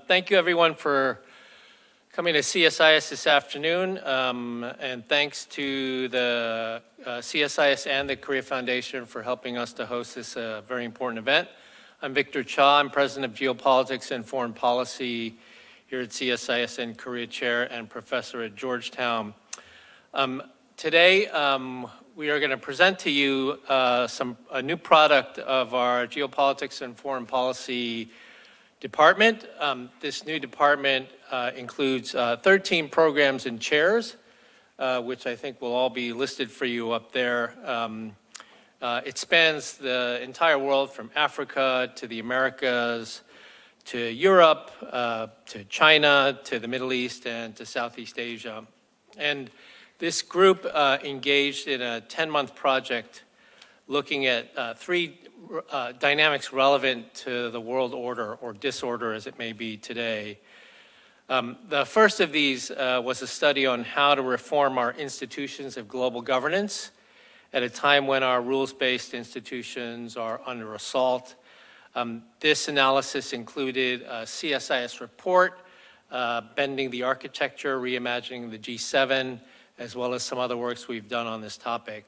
Thank you everyone for coming to CSIS this afternoon, and thanks to the CSIS and the Korea Foundation for helping us to host this very important event. I'm Victor Cha. I'm President of Geopolitics and Foreign Policy here at CSIS and Korea Chair and Professor at Georgetown. Today, we are going to present to you a new product of our Geopolitics and Foreign Policy department. This new department includes 13 programs and chairs, which I think will all be listed for you up there. It spans the entire world from Africa to the Americas, to Europe, to China, to the Middle East, and to Southeast Asia. And this group engaged in a 10-month project looking at three dynamics relevant to the world order, or disorder as it may be today. The first of these was a study on how to reform our institutions of global governance at a time when our rules-based institutions are under assault. This analysis included a CSIS report, Bending the Architecture, Reimagining the G7, as well as some other works we've done on this topic.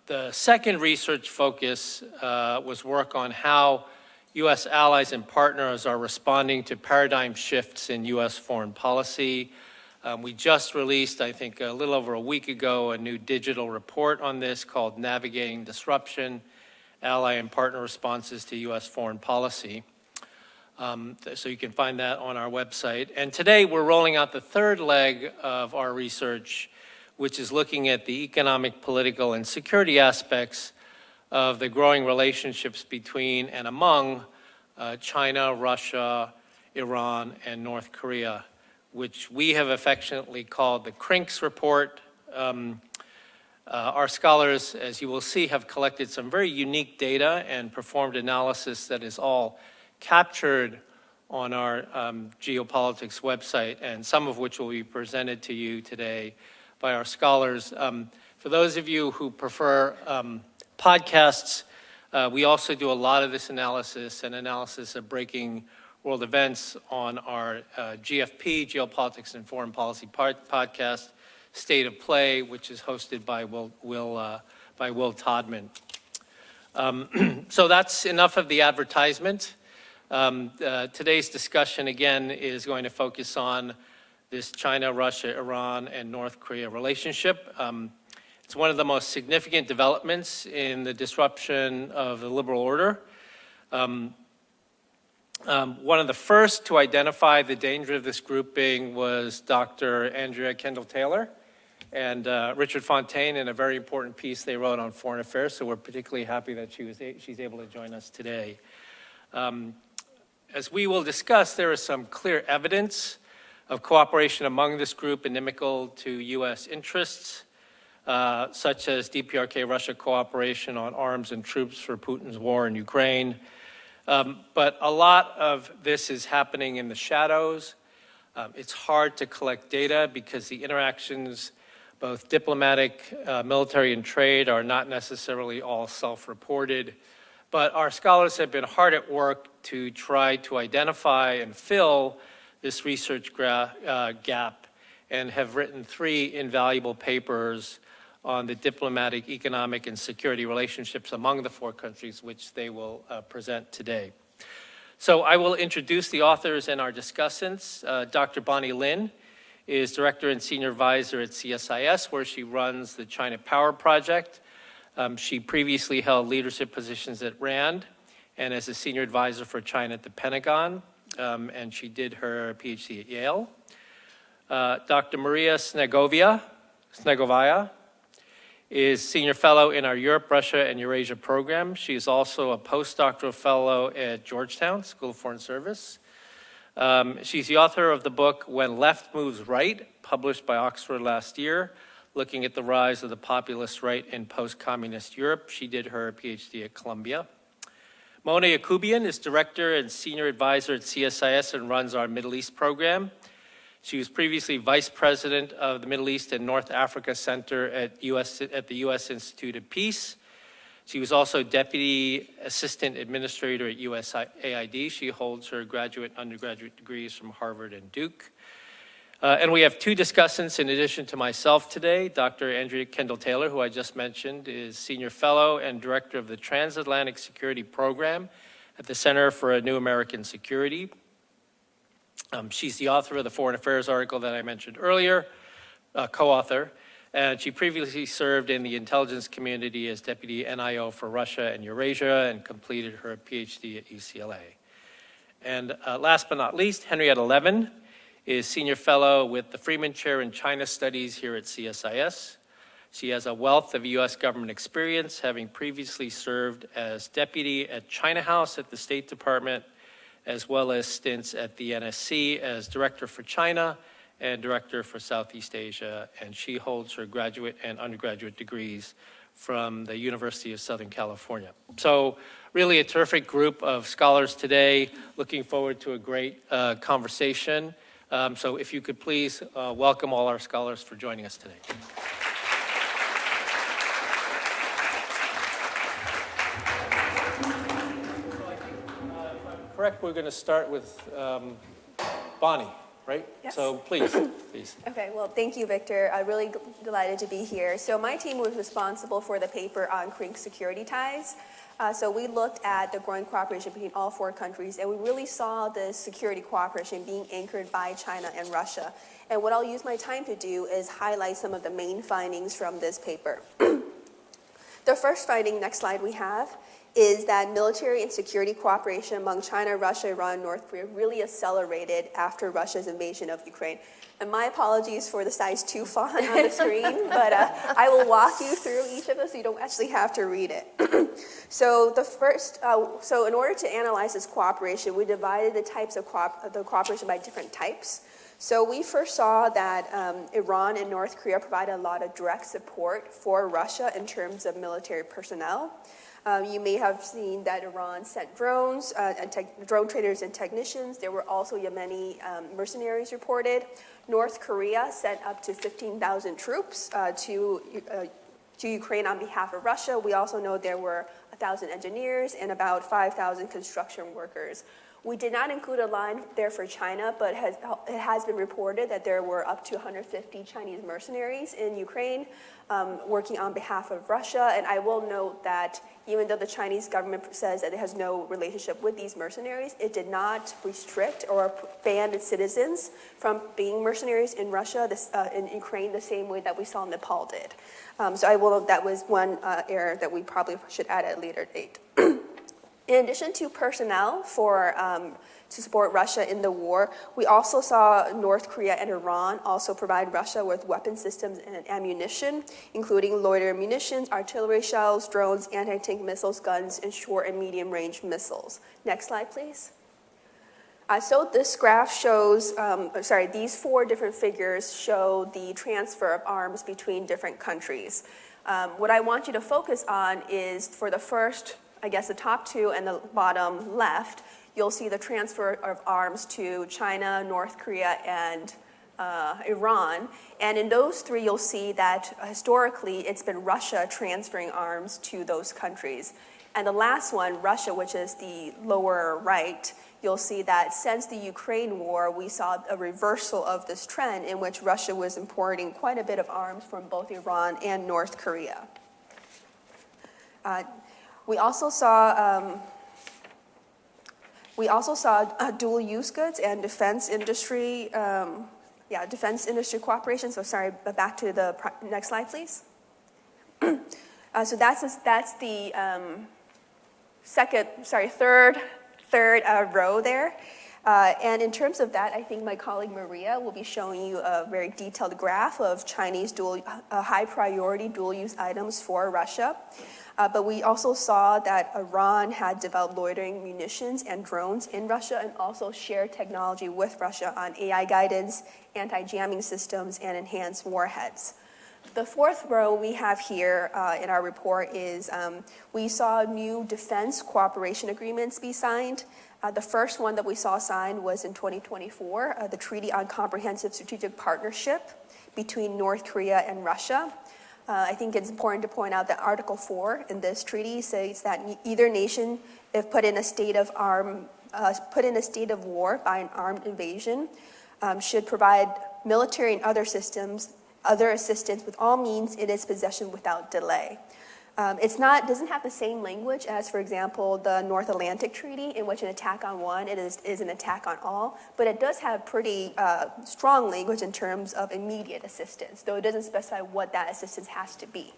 The second research focus was work on how U.S. allies and partners are responding to paradigm shifts in U.S. foreign policy. We just released, I think a little over a week ago, a new digital report on this called Navigating Disruption, Ally and Partner Responses to U.S. Foreign Policy. So you can find that on our website. And today we're rolling out the third leg of our research, which is looking at the economic, political, and security aspects of the growing relationships between and among China, Russia, Iran, and North Korea, which we have affectionately called the CRINK's report. Our scholars, as you will see, have collected some very unique data and performed analysis that is all captured on our Geopolitics website, and some of which will be presented to you today by our scholars. For those of you who prefer podcasts, we also do a lot of this analysis and analysis of breaking world events on our GFP, Geopolitics and Foreign Policy podcast, State of Play, which is hosted by Will Todman. So that's enough of the advertisement. Today's discussion, again, is going to focus on this China, Russia, Iran, and North Korea relationship. It's one of the most significant developments in the disruption of the liberal order. One of the first to identify the danger of this grouping was Dr. Andrea Kendall-Taylor and Richard Fontaine in a very important piece they wrote on foreign affairs, so we're particularly happy that she's able to join us today. As we will discuss, there is some clear evidence of cooperation among this group inimical to U.S. interests, such as DPRK-Russia cooperation on arms and troops for Putin's war in Ukraine. But a lot of this is happening in the shadows. It's hard to collect data because the interactions, both diplomatic, military, and trade, are not necessarily all self-reported. But our scholars have been hard at work to try to identify and fill this research gap, and have written three invaluable papers on the diplomatic, economic, and security relationships among the four countries, which they will present today. So I will introduce the authors and our discussants. Dr. Bonny Lin is Director and Senior Advisor at CSIS, where she runs the China Power Project. She previously held leadership positions at RAND and as a Senior Advisor for China at the Pentagon, and she did her PhD at Yale. Dr. Maria Snegovaya is Senior Fellow in our Europe, Russia, and Eurasia program. She is also a postdoctoral fellow at Georgetown School of Foreign Service. She's the author of the book When Left Moves Right, published by Oxford last year, looking at the rise of the populist right in post-communist Europe. She did her PhD at Columbia. Mona Yacoubian is Director and Senior Advisor at CSIS and runs our Middle East program. She was previously Vice President of the Middle East and North Africa Center at the U.S. Institute of Peace. She was also Deputy Assistant Administrator at USAID. She holds her graduate and undergraduate degrees from Harvard and Duke. And we have two discussants in addition to myself today. Dr. Andrea Kendall-Taylor, who I just mentioned, is Senior Fellow and Director of the Transatlantic Security Program at the Center for a New American Security. She's the author of the Foreign Affairs article that I mentioned earlier, co-author, and she previously served in the intelligence community as Deputy NIO for Russia and Eurasia and completed her PhD at UCLA. And last but not least, Henrietta Levin is Senior Fellow with the Freeman Chair in China Studies here at CSIS. She has a wealth of U.S. government experience, having previously served as Deputy at China House at the State Department, as well as stints at the NSC as Director for China and Director for Southeast Asia, and she holds her graduate and undergraduate degrees from the University of Southern California. So really a terrific group of scholars today. Looking forward to a great conversation. So if you could please welcome all our scholars for joining us today. Correct, we're going to start with Bonny, right? Yes. So please. Okay, well, thank you, Victor. I'm really delighted to be here. So my team was responsible for the paper on CRINK security ties. So we looked at the growing cooperation between all four countries, and we really saw the security cooperation being anchored by China and Russia. And what I'll use my time to do is highlight some of the main findings from this paper. The first finding, next slide we have, is that military and security cooperation among China, Russia, Iran, and North Korea really accelerated after Russia's invasion of Ukraine. And my apologies for the size 2 font on the screen, but I will walk you through each of them so you don't actually have to read it. So the first, so in order to analyze this cooperation, we divided the types of the cooperation by different types. So we first saw that Iran and North Korea provide a lot of direct support for Russia in terms of military personnel. You may have seen that Iran sent drones, drone trainers and technicians. There were also Yemeni mercenaries reported. North Korea sent up to 15,000 troops to Ukraine on behalf of Russia. We also know there were 1,000 engineers and about 5,000 construction workers. We did not include a line there for China, but it has been reported that there were up to 150 Chinese mercenaries in Ukraine working on behalf of Russia. And I will note that even though the Chinese government says that it has no relationship with these mercenaries, it did not restrict or ban its citizens from being mercenaries in Russia, in Ukraine, the same way that we saw Nepal did. So I will note that was one error that we probably should add at a later date. In addition to personnel to support Russia in the war, we also saw North Korea and Iran also provide Russia with weapon systems and ammunition, including loitering munitions, artillery shells, drones, anti-tank missiles, guns, and short and medium-range missiles. Next slide, please. So this graph shows, these 4 different figures show the transfer of arms between different countries. What I want you to focus on is for the first, I guess the top 2 and the bottom left, you'll see the transfer of arms to China, North Korea, and Iran. And in those 3, you'll see that historically it's been Russia transferring arms to those countries. And the last one, Russia, which is the lower right, you'll see that since the Ukraine war, we saw a reversal of this trend in which Russia was importing quite a bit of arms from both Iran and North Korea. We also saw dual-use goods and defense industry cooperation. So sorry, but back to the next slide, please. So that's the third row there. And in terms of that, I think my colleague Maria will be showing you a very detailed graph of Chinese high-priority dual-use items for Russia. But we also saw that Iran had developed loitering munitions and drones in Russia and also shared technology with Russia on AI guidance, anti-jamming systems, and enhanced warheads. The 4th row we have here in our report is we saw new defense cooperation agreements be signed. The first one that we saw signed was in 2024, the Treaty on Comprehensive Strategic Partnership between North Korea and Russia. I think it's important to point out that Article 4 in this treaty says that either nation, if put in a state of war by an armed invasion, should provide military and other assistance with all means in its possession without delay. Doesn't have the same language as, for example, the North Atlantic Treaty, in which an attack on one is an attack on all, but it does have pretty strong language in terms of immediate assistance, though it doesn't specify what that assistance has to be.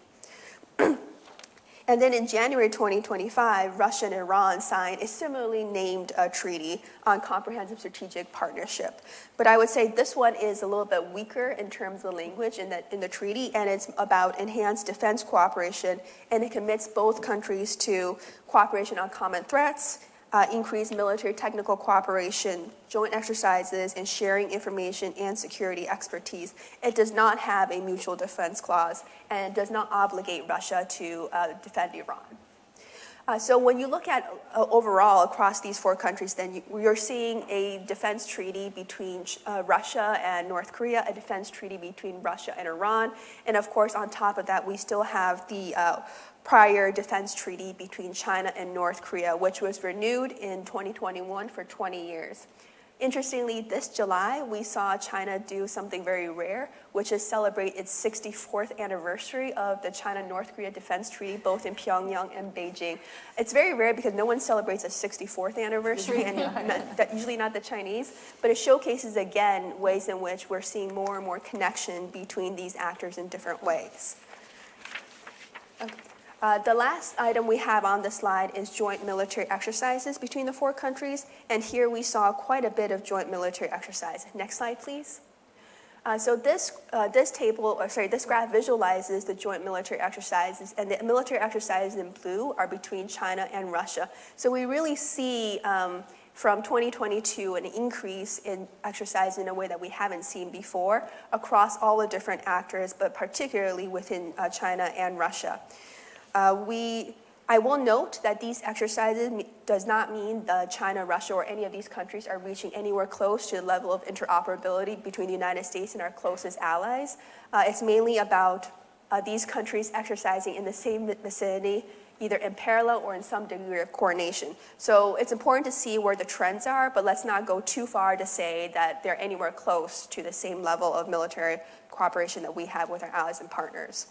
And then in January 2025, Russia and Iran signed a similarly named treaty on comprehensive strategic partnership. But I would say this one is a little bit weaker in terms of the language in the treaty, and it's about enhanced defense cooperation, and it commits both countries to cooperation on common threats, increased military technical cooperation, joint exercises, and sharing information and security expertise. It does not have a mutual defense clause, and it does not obligate Russia to defend Iran. So when you look at overall across these four countries, then you're seeing a defense treaty between Russia and North Korea, a defense treaty between Russia and Iran, and of course on top of that we still have the prior defense treaty between China and North Korea, which was renewed in 2021 for 20 years. Interestingly, this July, we saw China do something very rare, which is celebrate its 64th anniversary of the China-North Korea Defense Treaty, both in Pyongyang and Beijing. It's very rare because no one celebrates a 64th anniversary, and usually not the Chinese, but it showcases, again, ways in which we're seeing more and more connection between these actors in different ways. Okay. The last item we have on the slide is joint military exercises between the four countries, and here we saw quite a bit of joint military exercise. Next slide, please. So this graph visualizes the joint military exercises, and the military exercises in blue are between China and Russia. So we really see from 2022 an increase in exercise in a way that we haven't seen before across all the different actors, but particularly within China and Russia. I will note that these exercises does not mean China, Russia, or any of these countries are reaching anywhere close to the level of interoperability between the United States and our closest allies. It's mainly about these countries exercising in the same vicinity, either in parallel or in some degree of coordination. So it's important to see where the trends are, but let's not go too far to say that they're anywhere close to the same level of military cooperation that we have with our allies and partners.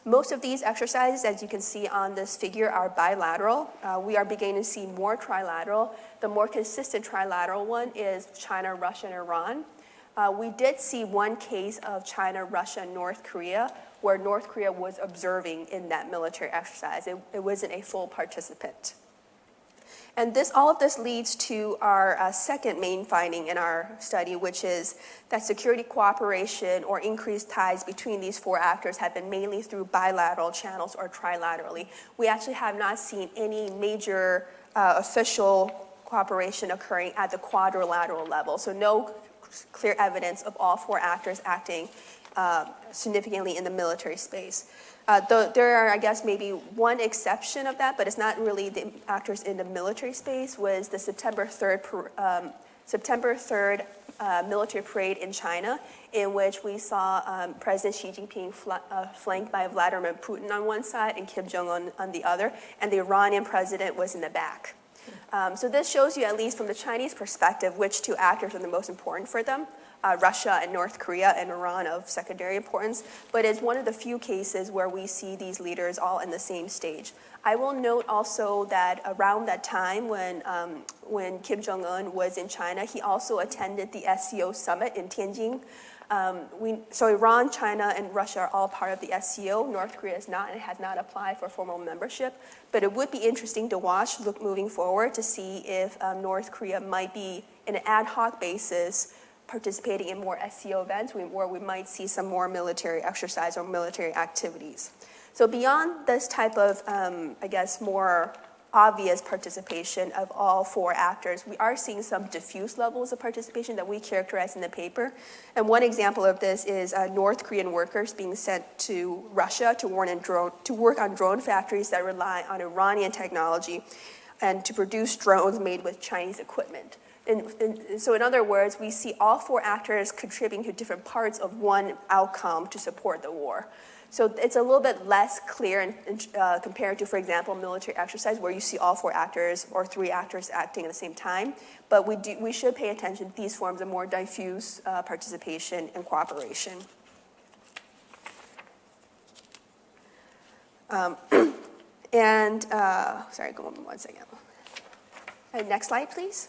Most of these exercises, as you can see on this figure, are bilateral. We are beginning to see more trilateral. The more consistent trilateral one is China, Russia, and Iran. We did see one case of China, Russia, and North Korea, where North Korea was observing in that military exercise. It wasn't a full participant. And all of this leads to our second main finding in our study, which is that security cooperation or increased ties between these four actors have been mainly through bilateral channels or trilaterally. We actually have not seen any major official cooperation occurring at the quadrilateral level. So no clear evidence of all four actors acting significantly in the military space. There are, I guess, maybe one exception of that, but it's not really the actors in the military space, was the September 3rd military parade in China, in which we saw President Xi Jinping flanked by Vladimir Putin on one side and Kim Jong-un on the other, and the Iranian president was in the back. So this shows you, at least from the Chinese perspective, which two actors are the most important for them. Russia and North Korea and Iran of secondary importance, but it's one of the few cases where we see these leaders all in the same stage. I will note also that around that time when Kim Jong-un was in China, he also attended the SCO summit in Tianjin. So Iran, China, and Russia are all part of the SCO. North Korea is not and has not applied for formal membership, but it would be interesting to watch moving forward to see if North Korea might be, in an ad hoc basis, participating in more SCO events where we might see some more military exercise or military activities. So beyond this type of, I guess, more obvious participation of all four actors, we are seeing some diffuse levels of participation that we characterize in the paper. And one example of this is North Korean workers being sent to Russia to work on drone factories that rely on Iranian technology and to produce drones made with Chinese equipment. So in other words, we see all four actors contributing to different parts of one outcome to support the war. So it's a little bit less clear compared to, for example, military exercise where you see all 4 actors or 3 actors acting at the same time. But we should pay attention to these forms of more diffuse participation and cooperation. Sorry, go on 1 second. Next slide, please.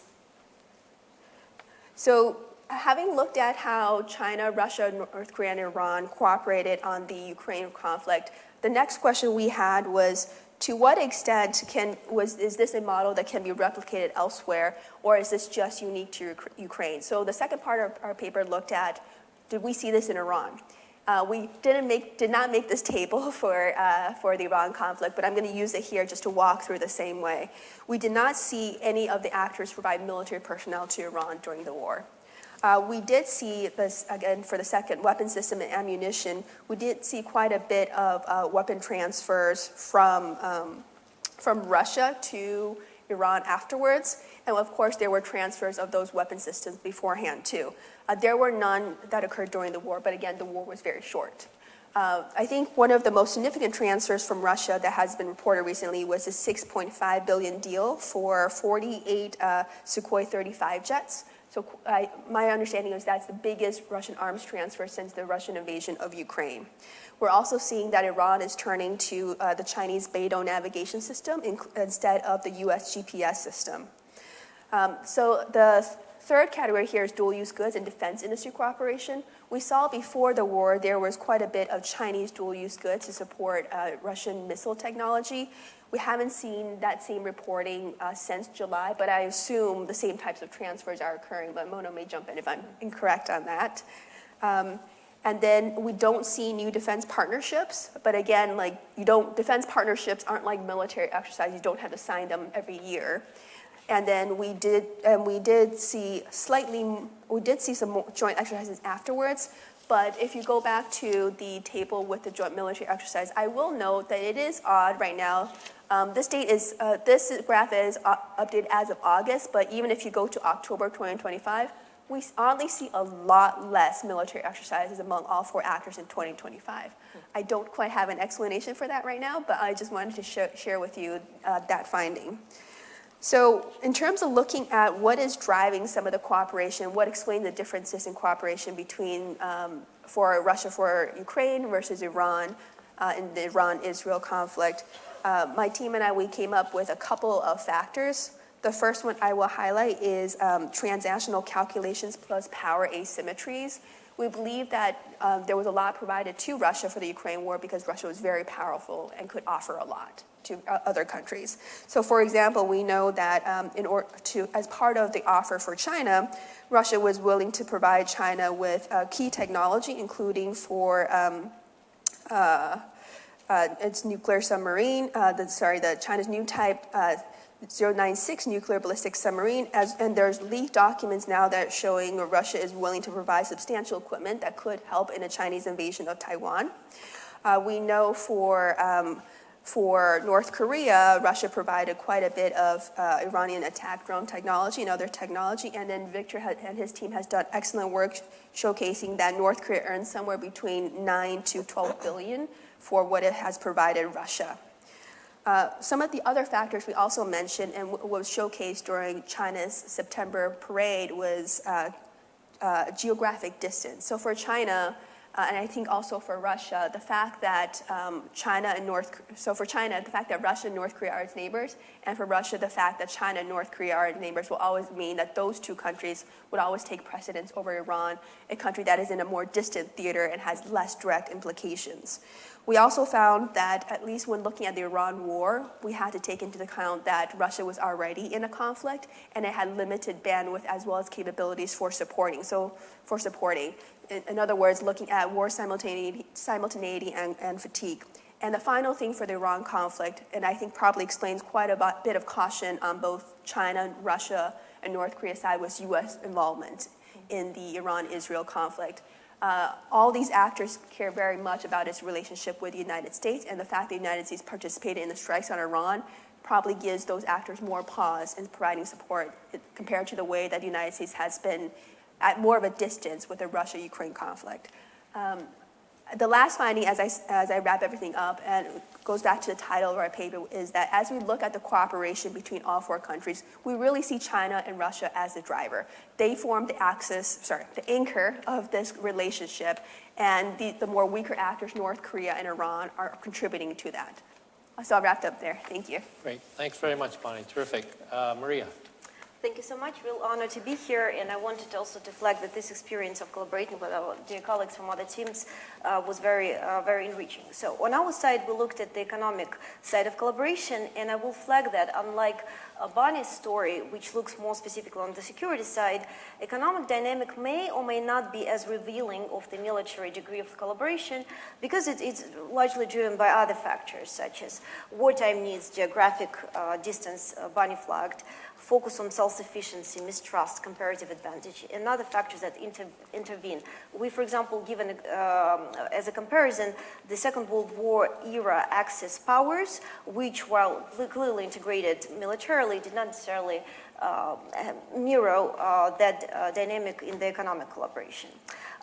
So having looked at how China, Russia, North Korea, and Iran cooperated on the Ukraine conflict, the next question we had was, to what extent is this a model that can be replicated elsewhere, or is this just unique to Ukraine? So the second part of our paper looked at, did we see this in Iran? We did not make this table for the Iran conflict, but I'm going to use it here just to walk through the same way. We did not see any of the actors provide military personnel to Iran during the war. We did see this, again, for the second, weapon system and ammunition, we did see quite a bit of weapon transfers from Russia to Iran afterwards. And of course, there were transfers of those weapon systems beforehand too. There were none that occurred during the war, but again, the war was very short. I think one of the most significant transfers from Russia that has been reported recently was a $6.5 billion deal for 48 Sukhoi 35 jets. So my understanding is that's the biggest Russian arms transfer since the Russian invasion of Ukraine. We're also seeing that Iran is turning to the Chinese Beidou navigation system instead of the US GPS system. So the third category here is dual-use goods and defense industry cooperation. We saw before the war there was quite a bit of Chinese dual-use goods to support Russian missile technology. We haven't seen that same reporting since July, but I assume the same types of transfers are occurring, but Mona may jump in if I'm incorrect on that. And then we don't see new defense partnerships, but again, defense partnerships aren't like military exercise. You don't have to sign them every year. And then we did see some more joint exercises afterwards. But if you go back to the table with the joint military exercise, I will note that it is odd right now. This graph is updated as of August, but even if you go to October 2025, we oddly see a lot less military exercises among all 4 actors in 2025. I don't quite have an explanation for that right now, but I just wanted to share with you that finding. So in terms of looking at what is driving some of the cooperation, what explains the differences in cooperation between for Russia for Ukraine versus Iran in the Iran-Israel conflict, my team and we came up with a couple of factors. The first one I will highlight is transactional calculations plus power asymmetries. We believe that there was a lot provided to Russia for the Ukraine war because Russia was very powerful and could offer a lot to other countries. So for example, we know that as part of the offer for China, Russia was willing to provide China with key technology, including for its nuclear submarine, the China's new type 096 nuclear ballistic submarine, and there's leaked documents now that are showing Russia is willing to provide substantial equipment that could help in a Chinese invasion of Taiwan. We know for North Korea, Russia provided quite a bit of Iranian attack drone technology and other technology, and then Victor and his team has done excellent work showcasing that North Korea earned somewhere between 9 to 12 billion for what it has provided Russia. Some of the other factors we also mentioned and what was showcased during China's September parade was geographic distance. So for China, and I think also for Russia, the fact that for China, the fact that Russia and North Korea are its neighbors, and for Russia, the fact that China and North Korea are its neighbors will always mean that those two countries would always take precedence over Iran, a country that is in a more distant theater and has less direct implications. We also found that at least when looking at the Iran war, we had to take into account that Russia was already in a conflict and it had limited bandwidth as well as capabilities for supporting. In other words, looking at war simultaneity and fatigue. And the final thing for the Iran conflict, and I think probably explains quite a bit of caution on both China, Russia, and North Korea side, was U.S. involvement in the Iran-Israel conflict. All these actors care very much about its relationship with the United States, and the fact that the United States participated in the strikes on Iran probably gives those actors more pause in providing support compared to the way that the United States has been at more of a distance with the Russia-Ukraine conflict. The last finding, as I wrap everything up, and it goes back to the title of our paper, is that as we look at the cooperation between all four countries, we really see China and Russia as the driver. They form the anchor of this relationship, and the more weaker actors, North Korea and Iran, are contributing to that. So I'll wrap up there. Thank you. Great. Thanks very much, Bonnie. Terrific. Maria. Thank you so much. Real honor to be here, and I wanted also to flag that this experience of collaborating with our dear colleagues from other teams was very enriching. So on our side, we looked at the economic side of collaboration, and I will flag that unlike Bonnie's story, which looks more specifically on the security side, economic dynamic may or may not be as revealing of the military degree of collaboration because it's largely driven by other factors such as wartime needs, geographic distance, Bonnie flagged, focus on self-sufficiency, mistrust, comparative advantage, and other factors that intervene. We, for example, given as a comparison, the Second World War era Axis powers, which, while clearly integrated militarily, did not necessarily mirror that dynamic in the economic collaboration.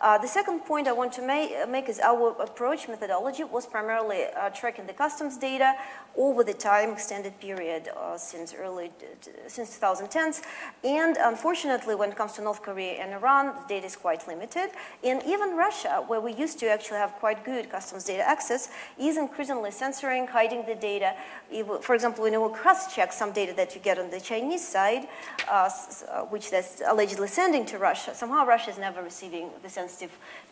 The second point I want to make is our approach methodology was primarily tracking the customs data over the time extended period since 2010s. And unfortunately, when it comes to North Korea and Iran, the data is quite limited. And even Russia, where we used to actually have quite good customs data access, is increasingly censoring, hiding the data. For example, when you cross-check some data that you get on the Chinese side, which that's allegedly sending to Russia, somehow Russia is never receiving the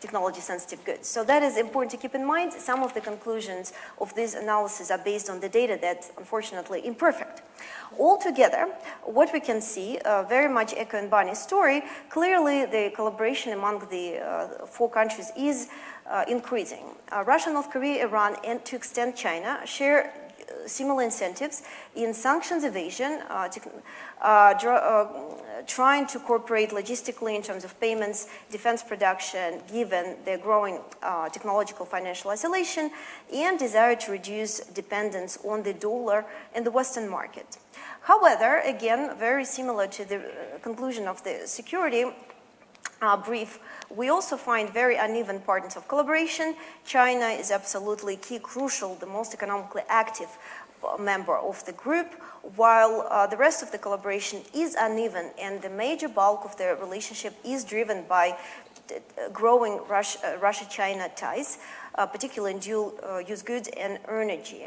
technology-sensitive goods. So that is important to keep in mind. Some of the conclusions of this analysis are based on the data that's unfortunately imperfect. Altogether, what we can see, very much echoing Bonnie's story, clearly the collaboration among the four countries is increasing. Russia, North Korea, Iran, and to extent China share similar incentives in sanctions evasion, trying to cooperate logistically in terms of payments, defense production, given their growing technological financial isolation, and desire to reduce dependence on the dollar and the Western market. However, again, very similar to the conclusion of the security brief, we also find very uneven patterns of collaboration. China is absolutely key, crucial, the most economically active member of the group, while the rest of the collaboration is uneven, and the major bulk of the relationship is driven by growing Russia-China ties, particularly in dual-use goods and energy.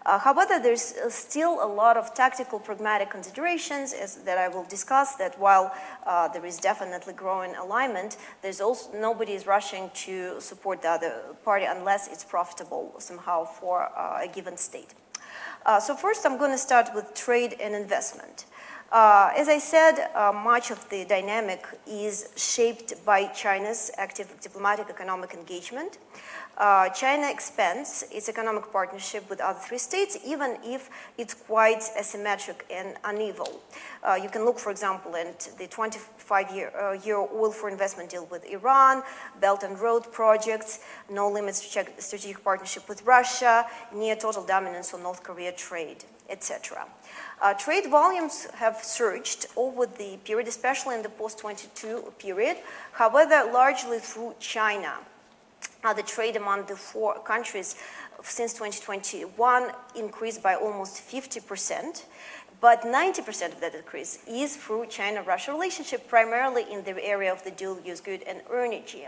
However, there's still a lot of tactical, pragmatic considerations that I will discuss, that while there is definitely growing alignment, there's also nobody is rushing to support the other party unless it's profitable somehow for a given state. So first, I'm going to start with trade and investment. As I said, much of the dynamic is shaped by China's active diplomatic economic engagement. China expands its economic partnership with other three states, even if it's quite asymmetric and uneven. You can look, for example, at the 25-year oil for investment deal with Iran, Belt and Road projects, no limits strategic partnership with Russia, near total dominance on North Korea trade, etc. Trade volumes have surged over the period, especially in the post-22 period, however, largely through China. The trade among the four countries since 2021 increased by almost 50%, but 90% of that increase is through China-Russia relationship, primarily in the area of the dual-use good and energy.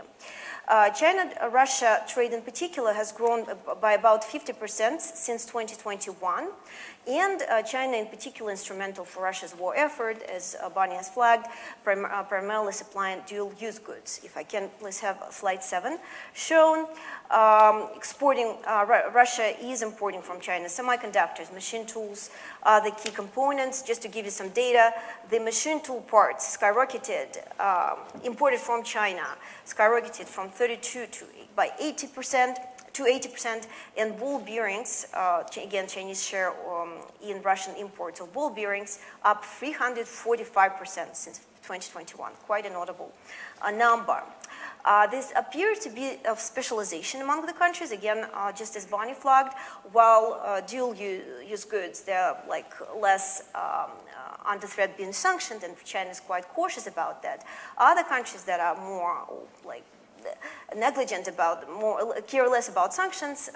China-Russia trade in particular has grown by about 50% since 2021, and China in particular instrumental for Russia's war effort, as Bonnie has flagged, primarily supplying dual-use goods. If I can please have slide 7 shown. Russia is importing from China semiconductors, machine tools, the key components. Just to give you some data, the machine tool parts skyrocketed, imported from China, skyrocketed from 32 by 80%, and ball bearings, again, Chinese share in Russian imports of ball bearings, up 345% since 2021, quite a notable number. This appears to be of specialization among the countries, again, just as Bonnie flagged, while dual-use goods, they're like less under threat being sanctioned, and China is quite cautious about that. Other countries that are more like negligent about, more careless about sanctions.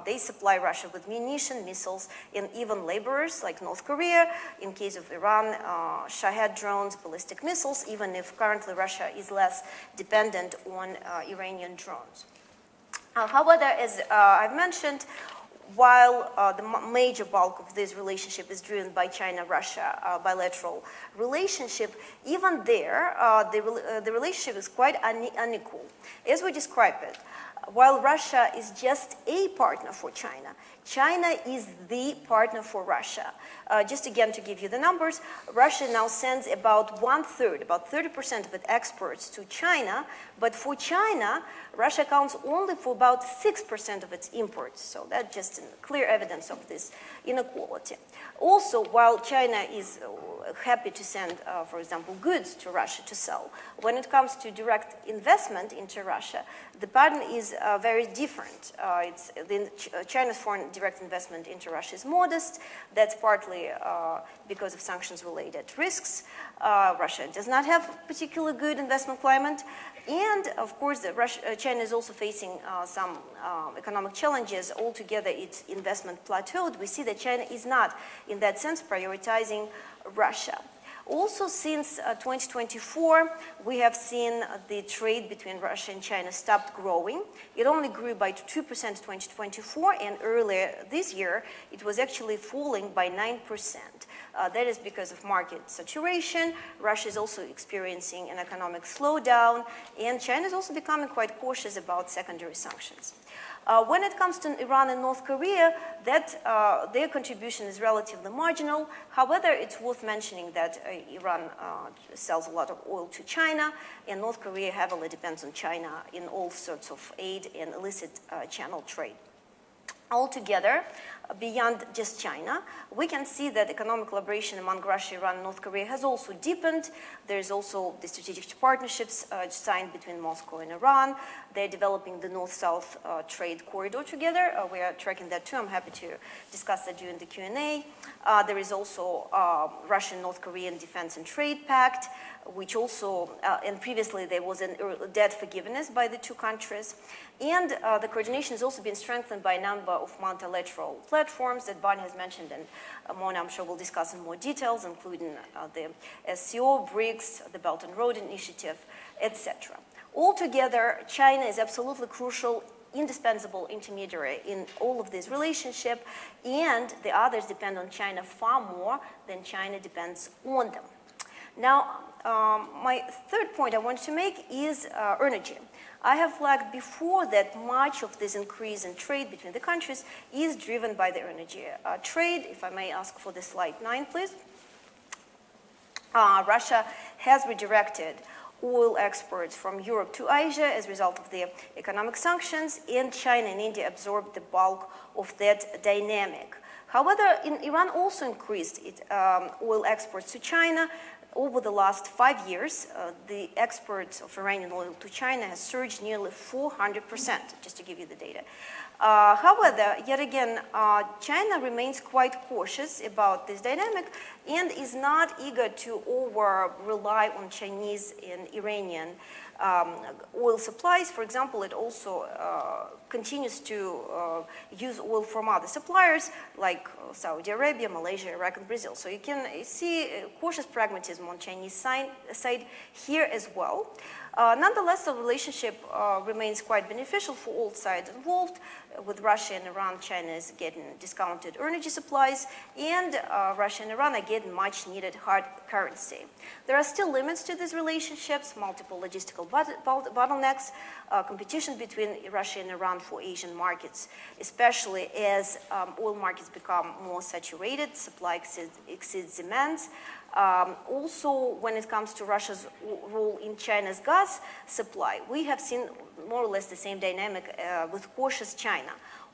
They supply Russia with munition, missiles, and even laborers like North Korea. In case of Iran, Shahed drones, ballistic missiles, even if currently Russia is less dependent on Iranian drones. However, as I've mentioned, while the major bulk of this relationship is driven by China-Russia bilateral relationship, even there, the relationship is quite unequal. As we describe it, while Russia is just a partner for China, China is the partner for Russia. Just again to give you the numbers, Russia now sends about 1/3, about 30% of its exports to China, but for China, Russia accounts only for about 6% of its imports. So that's just clear evidence of this inequality. Also, while China is happy to send, for example, goods to Russia to sell, when it comes to direct investment into Russia, the pattern is very different. China's foreign direct investment into Russia is modest. That's partly because of sanctions-related risks. Russia does not have particularly good investment climate. And, of course, China is also facing some economic challenges. Altogether, its investment plateaued. We see that China is not, in that sense, prioritizing Russia. Also, since 2024, we have seen the trade between Russia and China stopped growing. It only grew by 2% in 2024, and earlier this year, it was actually falling by 9%. That is because of market saturation. Russia is also experiencing an economic slowdown, and China is also becoming quite cautious about secondary sanctions. When it comes to Iran and North Korea, their contribution is relatively marginal. However, it's worth mentioning that Iran sells a lot of oil to China, and North Korea heavily depends on China in all sorts of aid and illicit channel trade. Altogether, beyond just China, we can see that economic collaboration among Russia, Iran, and North Korea has also deepened. There's also the strategic partnerships signed between Moscow and Iran. They're developing the North-South trade corridor together. We are tracking that too. I'm happy to discuss that during the Q&A. There is also Russian-North Korean Defense and Trade Pact, which also, and previously there was a debt forgiveness by the two countries. And the coordination has also been strengthened by a number of multilateral platforms that Bonny has mentioned, and Mona, I'm sure, will discuss in more details, including the SCO, BRICS, the Belt and Road Initiative, etc. Altogether, China is absolutely crucial, indispensable intermediary in all of this relationship, and the others depend on China far more than China depends on them. Now, my third point I want to make is energy. I have flagged before that much of this increase in trade between the countries is driven by the energy trade. If I may ask for the slide 9, please. Russia has redirected oil exports from Europe to Asia as a result of the economic sanctions, and China and India absorbed the bulk of that dynamic. However, Iran also increased its oil exports to China. Over the last 5 years, the exports of Iranian oil to China has surged nearly 400%, just to give you the data. However, yet again, China remains quite cautious about this dynamic and is not eager to over-rely on Chinese and Iranian oil supplies. For example, it also continues to use oil from other suppliers like Saudi Arabia, Malaysia, Iraq, and Brazil. So you can see cautious pragmatism on Chinese side here as well. Nonetheless, the relationship remains quite beneficial for all sides involved. With Russia and Iran, China is getting discounted energy supplies, and Russia and Iran are getting much needed hard currency. There are still limits to these relationships, multiple logistical bottlenecks, competition between Russia and Iran for Asian markets, especially as oil markets become more saturated, supply exceeds demands. Also, when it comes to Russia's role in China's gas supply, we have seen more or less the same dynamic with cautious China.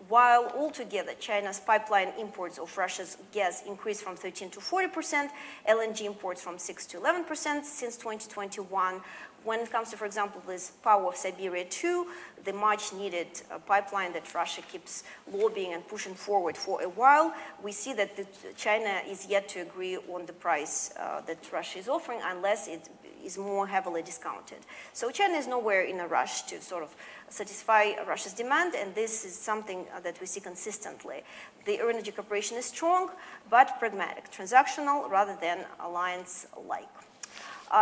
While altogether China's pipeline imports of Russia's gas increased from 13% to 40%, LNG imports from 6% to 11% since 2021. When it comes to, for example, this Power of Siberia 2, the much-needed pipeline that Russia keeps lobbying and pushing forward for a while, we see that China is yet to agree on the price that Russia is offering unless it is more heavily discounted. So China is nowhere in a rush to sort of satisfy Russia's demand, and this is something that we see consistently. The energy cooperation is strong, but pragmatic, transactional rather than alliance-like.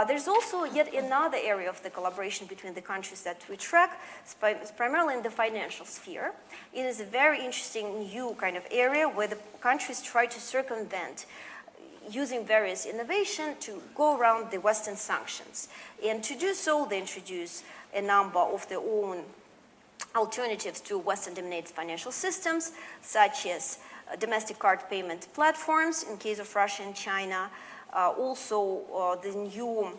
There's also yet another area of the collaboration between the countries that we track, primarily in the financial sphere. It is a very interesting new kind of area where the countries try to circumvent using various innovation to go around the Western sanctions. And to do so, they introduce a number of their own alternatives to Western-dominated financial systems, such as domestic card payment platforms in case of Russia and China, also the new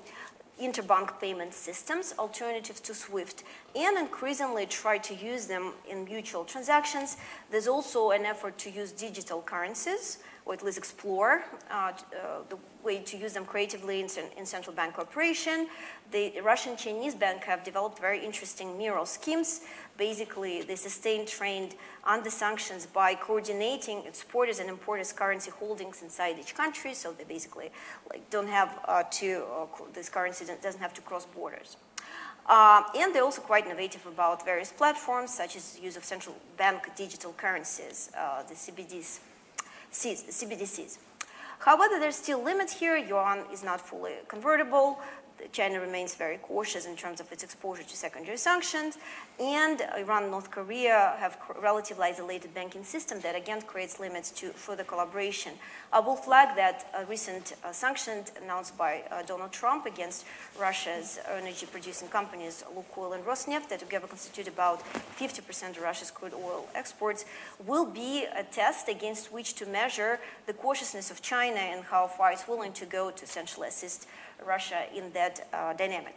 interbank payment systems, alternatives to SWIFT, and increasingly try to use them in mutual transactions. There's also an effort to use digital currencies, or at least explore the way to use them creatively in central bank cooperation. The Russian Chinese bank have developed very interesting mirror schemes. Basically, they sustain trade under sanctions by coordinating exporters and importers' currency holdings inside each country. So they basically don't have this currency doesn't have to cross borders. And they're also quite innovative about various platforms, such as the use of central bank digital currencies, the CBDCs. However, there's still limits here. Yuan is not fully convertible. China remains very cautious in terms of its exposure to secondary sanctions, and Iran and North Korea have relatively isolated banking system that again creates limits to further collaboration. I will flag that recent sanctions announced by Donald Trump against Russia's energy-producing companies, Lukoil and Rosneft, that together constitute about 50% of Russia's crude oil exports, will be a test against which to measure the cautiousness of China and how far it's willing to go to essentially assist Russia in that dynamic.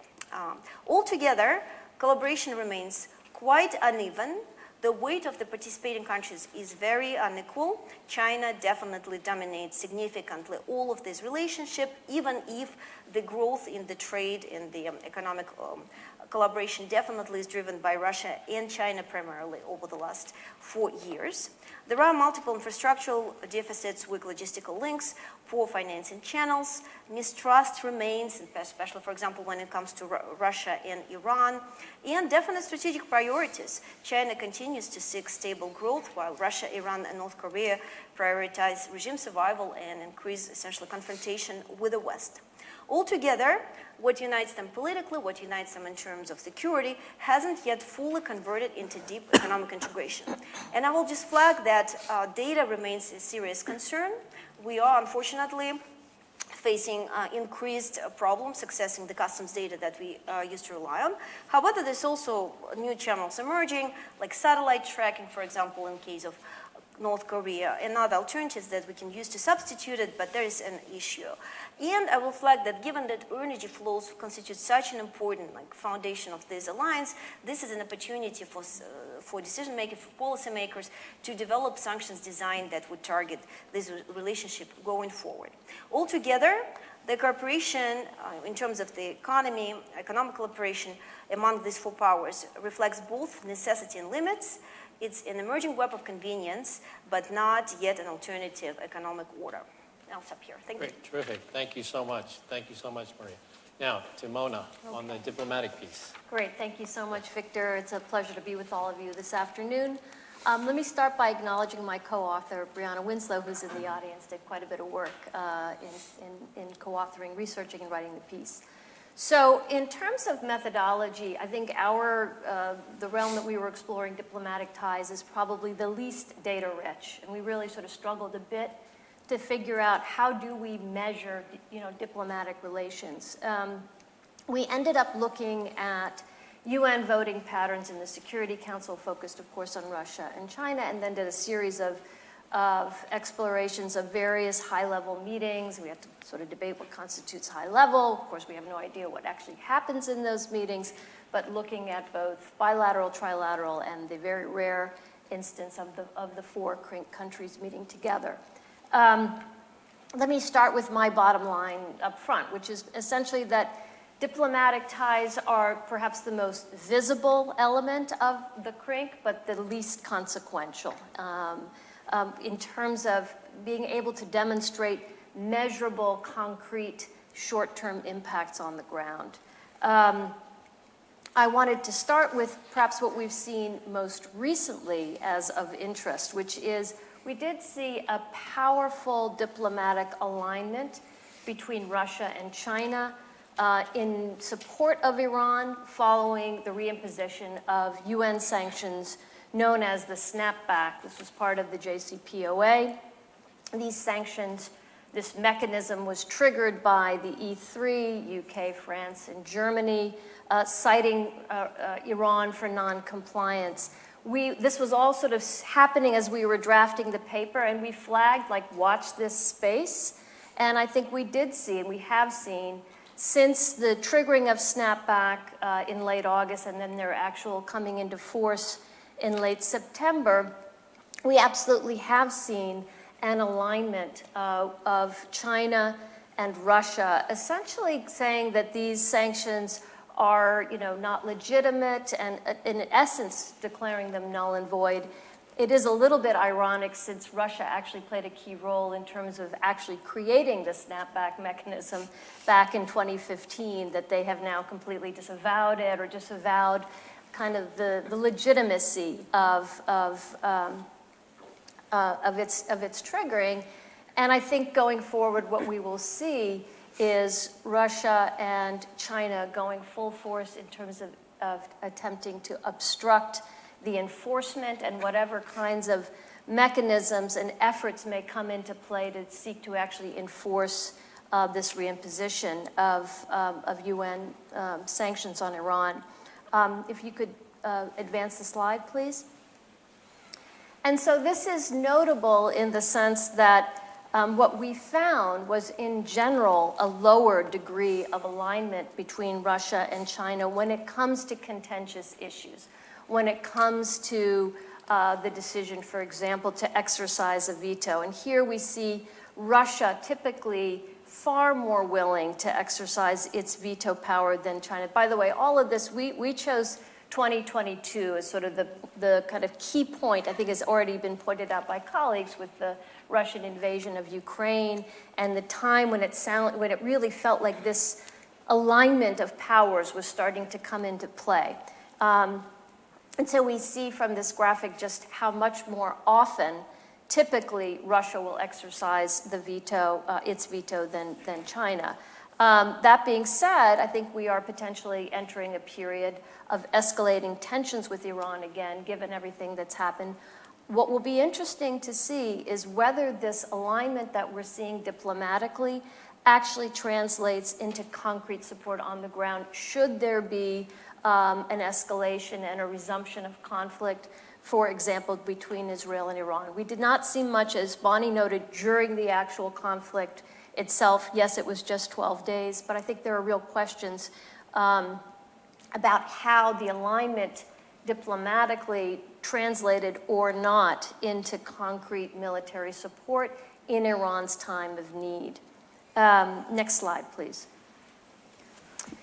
Altogether, collaboration remains quite uneven. The weight of the participating countries is very unequal. China definitely dominates significantly all of this relationship, even if the growth in the trade and the economic collaboration definitely is driven by Russia and China primarily over the last 4 years. There are multiple infrastructural deficits, weak logistical links, poor financing channels, mistrust remains, especially, for example, when it comes to Russia and Iran, and definite strategic priorities. China continues to seek stable growth, while Russia, Iran, and North Korea prioritize regime survival and increase essentially confrontation with the West. Altogether, what unites them politically, what unites them in terms of security, hasn't yet fully converted into deep economic integration. And I will just flag that data remains a serious concern. We are, unfortunately, facing increased problems accessing the customs data that we used to rely on. However, there's also new channels emerging, like satellite tracking, for example, in case of North Korea, and other alternatives that we can use to substitute it, but there is an issue. And I will flag that given that energy flows constitute such an important foundation of this alliance, this is an opportunity for decision-makers, for policymakers, to develop sanctions design that would target this relationship going forward. Altogether, the cooperation in terms of the economic cooperation among these 4 powers reflects both necessity and limits. It's an emerging web of convenience, but not yet an alternative economic order. I'll stop here. Thank you. Great, terrific. Thank you so much. Thank you so much, Maria. Now, to Mona on the diplomatic piece. Great. Thank you so much, Victor. It's a pleasure to be with all of you this afternoon. Let me start by acknowledging my co-author, Brianna Winslow, who's in the audience, did quite a bit of work in co-authoring, researching, and writing the piece. So in terms of methodology, I think the realm that we were exploring, diplomatic ties, is probably the least data-rich. And we really sort of struggled a bit to figure out how do we measure, diplomatic relations. We ended up looking at UN voting patterns in the Security Council, focused, of course, on Russia and China, and then did a series of explorations of various high-level meetings. We have to sort of debate what constitutes high level. Of course, we have no idea what actually happens in those meetings, but looking at both bilateral, trilateral, and the very rare instance of the 4 CRINK countries meeting together. Let me start with my bottom line up front, which is essentially that diplomatic ties are perhaps the most visible element of the CRINK, but the least consequential in terms of being able to demonstrate measurable, concrete short-term impacts on the ground. I wanted to start with perhaps what we've seen most recently as of interest, which is we did see a powerful diplomatic alignment between Russia and China in support of Iran following the reimposition of UN sanctions known as the snapback. This was part of the JCPOA. These sanctions, this mechanism was triggered by the E3, UK, France, and Germany, citing Iran for non-compliance. This was all sort of happening as we were drafting the paper, and we flagged, like, watch this space. And I think we did see, and we have seen, since the triggering of snapback in late August and then their actual coming into force in late September, we absolutely have seen an alignment of China and Russia, essentially saying that these sanctions are, not legitimate, and in essence declaring them null and void. It is a little bit ironic, since Russia actually played a key role in terms of actually creating the snapback mechanism back in 2015, that they have now completely disavowed it, or disavowed kind of the legitimacy of its triggering. And I think going forward, what we will see is Russia and China going full force in terms of attempting to obstruct the enforcement and whatever kinds of mechanisms and efforts may come into play to seek to actually enforce this reimposition of UN sanctions on Iran. If you could advance the slide, please. And so this is notable in the sense that what we found was, in general, a lower degree of alignment between Russia and China when it comes to contentious issues, when it comes to the decision, for example, to exercise a veto. And here we see Russia typically far more willing to exercise its veto power than China. By the way, all of this, we chose 2022 as sort of the kind of key point, I think has already been pointed out by colleagues, with the Russian invasion of Ukraine and the time when it really felt like this alignment of powers was starting to come into play. And so we see from this graphic just how much more often typically Russia will exercise the veto, its veto, than China. That being said, I think we are potentially entering a period of escalating tensions with Iran again, given everything that's happened. What will be interesting to see is whether this alignment that we're seeing diplomatically actually translates into concrete support on the ground, should there be an escalation and a resumption of conflict, for example, between Israel and Iran. We did not see much, as Bonnie noted, during the actual conflict itself. Yes, it was just 12 days, but I think there are real questions about how the alignment diplomatically translated or not into concrete military support in Iran's time of need. Next slide, please.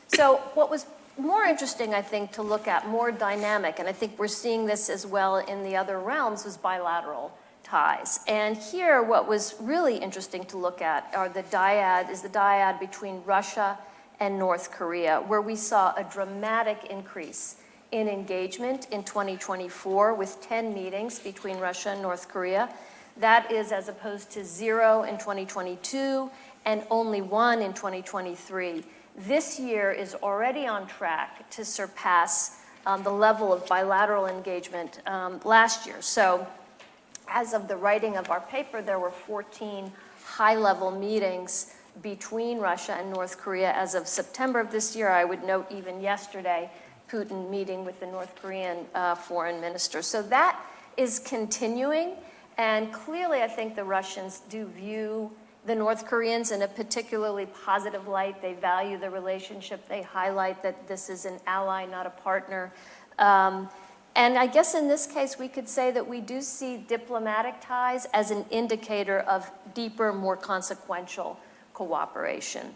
So what was more interesting, I think, to look at, more dynamic, and I think we're seeing this as well in the other realms, was bilateral ties. And here, what was really interesting to look at are the dyad between Russia and North Korea, where we saw a dramatic increase in engagement in 2024 with 10 meetings between Russia and North Korea. That is as opposed to 0 in 2022 and only 1 in 2023. This year is already on track to surpass the level of bilateral engagement last year. So as of the writing of our paper, there were 14 high-level meetings between Russia and North Korea as of September of this year. I would note even yesterday, Putin meeting with the North Korean foreign minister. So that is continuing, and clearly I think the Russians do view the North Koreans in a particularly positive light. They value the relationship. They highlight that this is an ally, not a partner. And I guess in this case, we could say that we do see diplomatic ties as an indicator of deeper, more consequential cooperation.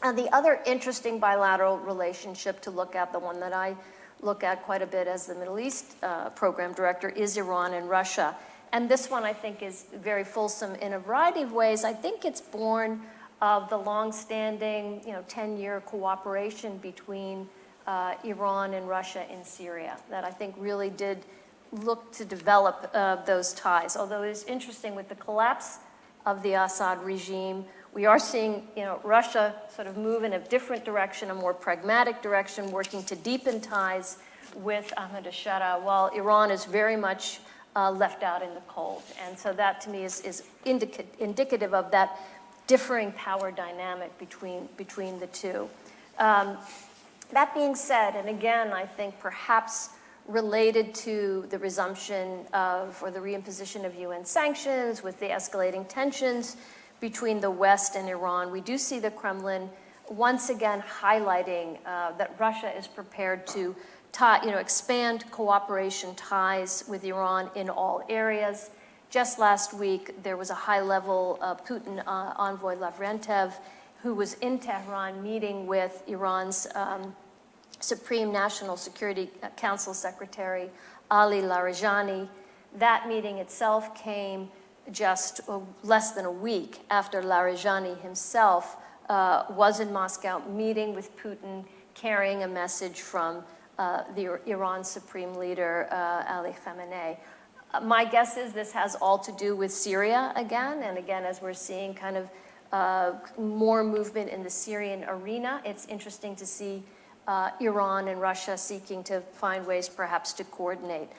And the other interesting bilateral relationship to look at, the one that I look at quite a bit as the Middle East program director, is Iran and Russia. And this one, I think, is very fulsome in a variety of ways. I think it's born of the longstanding, 10-year cooperation between Iran and Russia in Syria that I think really did look to develop those ties. Although it is interesting with the collapse of the Assad regime, we are seeing, Russia sort of move in a different direction, a more pragmatic direction, working to deepen ties with Ahmadinejad, while Iran is very much left out in the cold. And so that, to me, is indicative of that differing power dynamic between the two. That being said, and again, I think perhaps related to the resumption of, or the reimposition of UN sanctions with the escalating tensions between the West and Iran, we do see the Kremlin once again highlighting that Russia is prepared to expand cooperation ties with Iran in all areas. Just last week, there was a high-level Putin envoy, Lavrentiev, who was in Tehran meeting with Iran's Supreme National Security Council Secretary, Ali Larijani. That meeting itself came just less than a week after Larijani himself was in Moscow meeting with Putin, carrying a message from the Iran Supreme Leader, Ali Khamenei. My guess is this has all to do with Syria again, and again, as we're seeing kind of more movement in the Syrian arena, it's interesting to see Iran and Russia seeking to find ways perhaps to coordinate.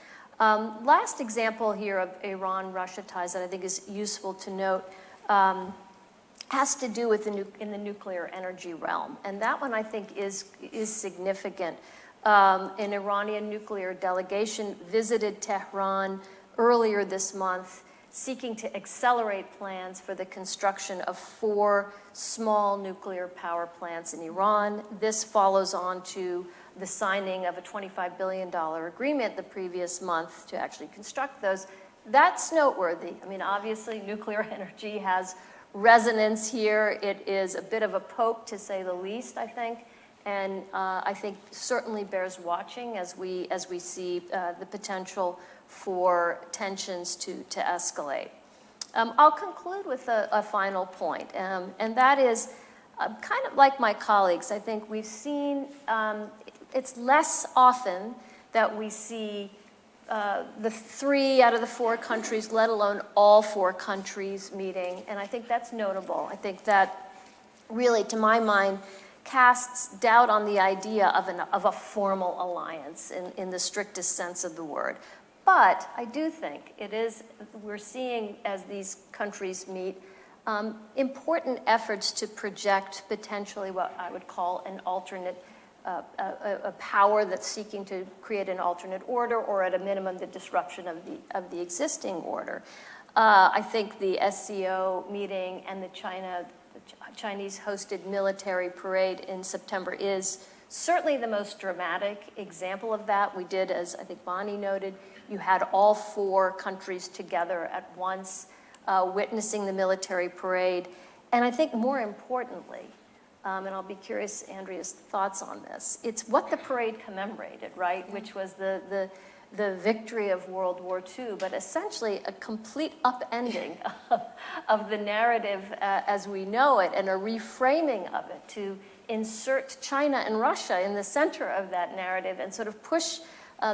Last example here of Iran-Russia ties that I think is useful to note has to do with in the nuclear energy realm, and that one I think is significant. An Iranian nuclear delegation visited Tehran earlier this month, seeking to accelerate plans for the construction of 4 small nuclear power plants in Iran. This follows on to the signing of a $25 billion agreement the previous month to actually construct those. That's noteworthy. I mean, obviously, nuclear energy has resonance here. It is a bit of a poke, to say the least, I think. And I think certainly bears watching as we see the potential for tensions to escalate. I'll conclude with a final point, and that is kind of like my colleagues. I think we've seen it's less often that we see the 3 out of the 4 countries, let alone all 4 countries meeting, and I think that's notable. I think that really, to my mind, casts doubt on the idea of a formal alliance in the strictest sense of the word. But I do think we're seeing, as these countries meet, important efforts to project potentially what I would call an alternate, a power that's seeking to create an alternate order, or at a minimum, the disruption of the existing order. I think the SCO meeting and the Chinese-hosted military parade in September is certainly the most dramatic example of that. We did, as I think Bonnie noted, you had all 4 countries together at once witnessing the military parade. And I think more importantly, and I'll be curious Andrea's thoughts on this, it's what the parade commemorated, right? Which was the victory of World War II, but essentially a complete upending of the narrative as we know it, and a reframing of it to insert China and Russia in the center of that narrative and sort of push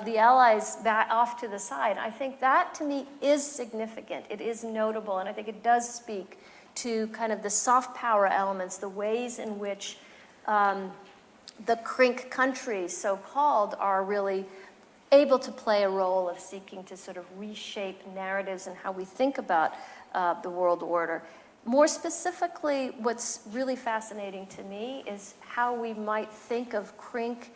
the allies back off to the side. I think that, to me, is significant. It is notable, and I think it does speak to kind of the soft power elements, the ways in which the CRINK countries, so-called, are really able to play a role of seeking to sort of reshape narratives and how we think about the world order. More specifically, what's really fascinating to me is how we might think of CRINK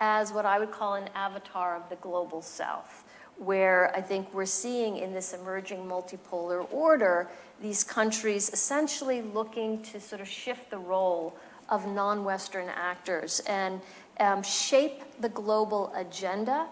as what I would call an avatar of the global south, where I think we're seeing in this emerging multipolar order these countries essentially looking to sort of shift the role of non-Western actors and shape the global agenda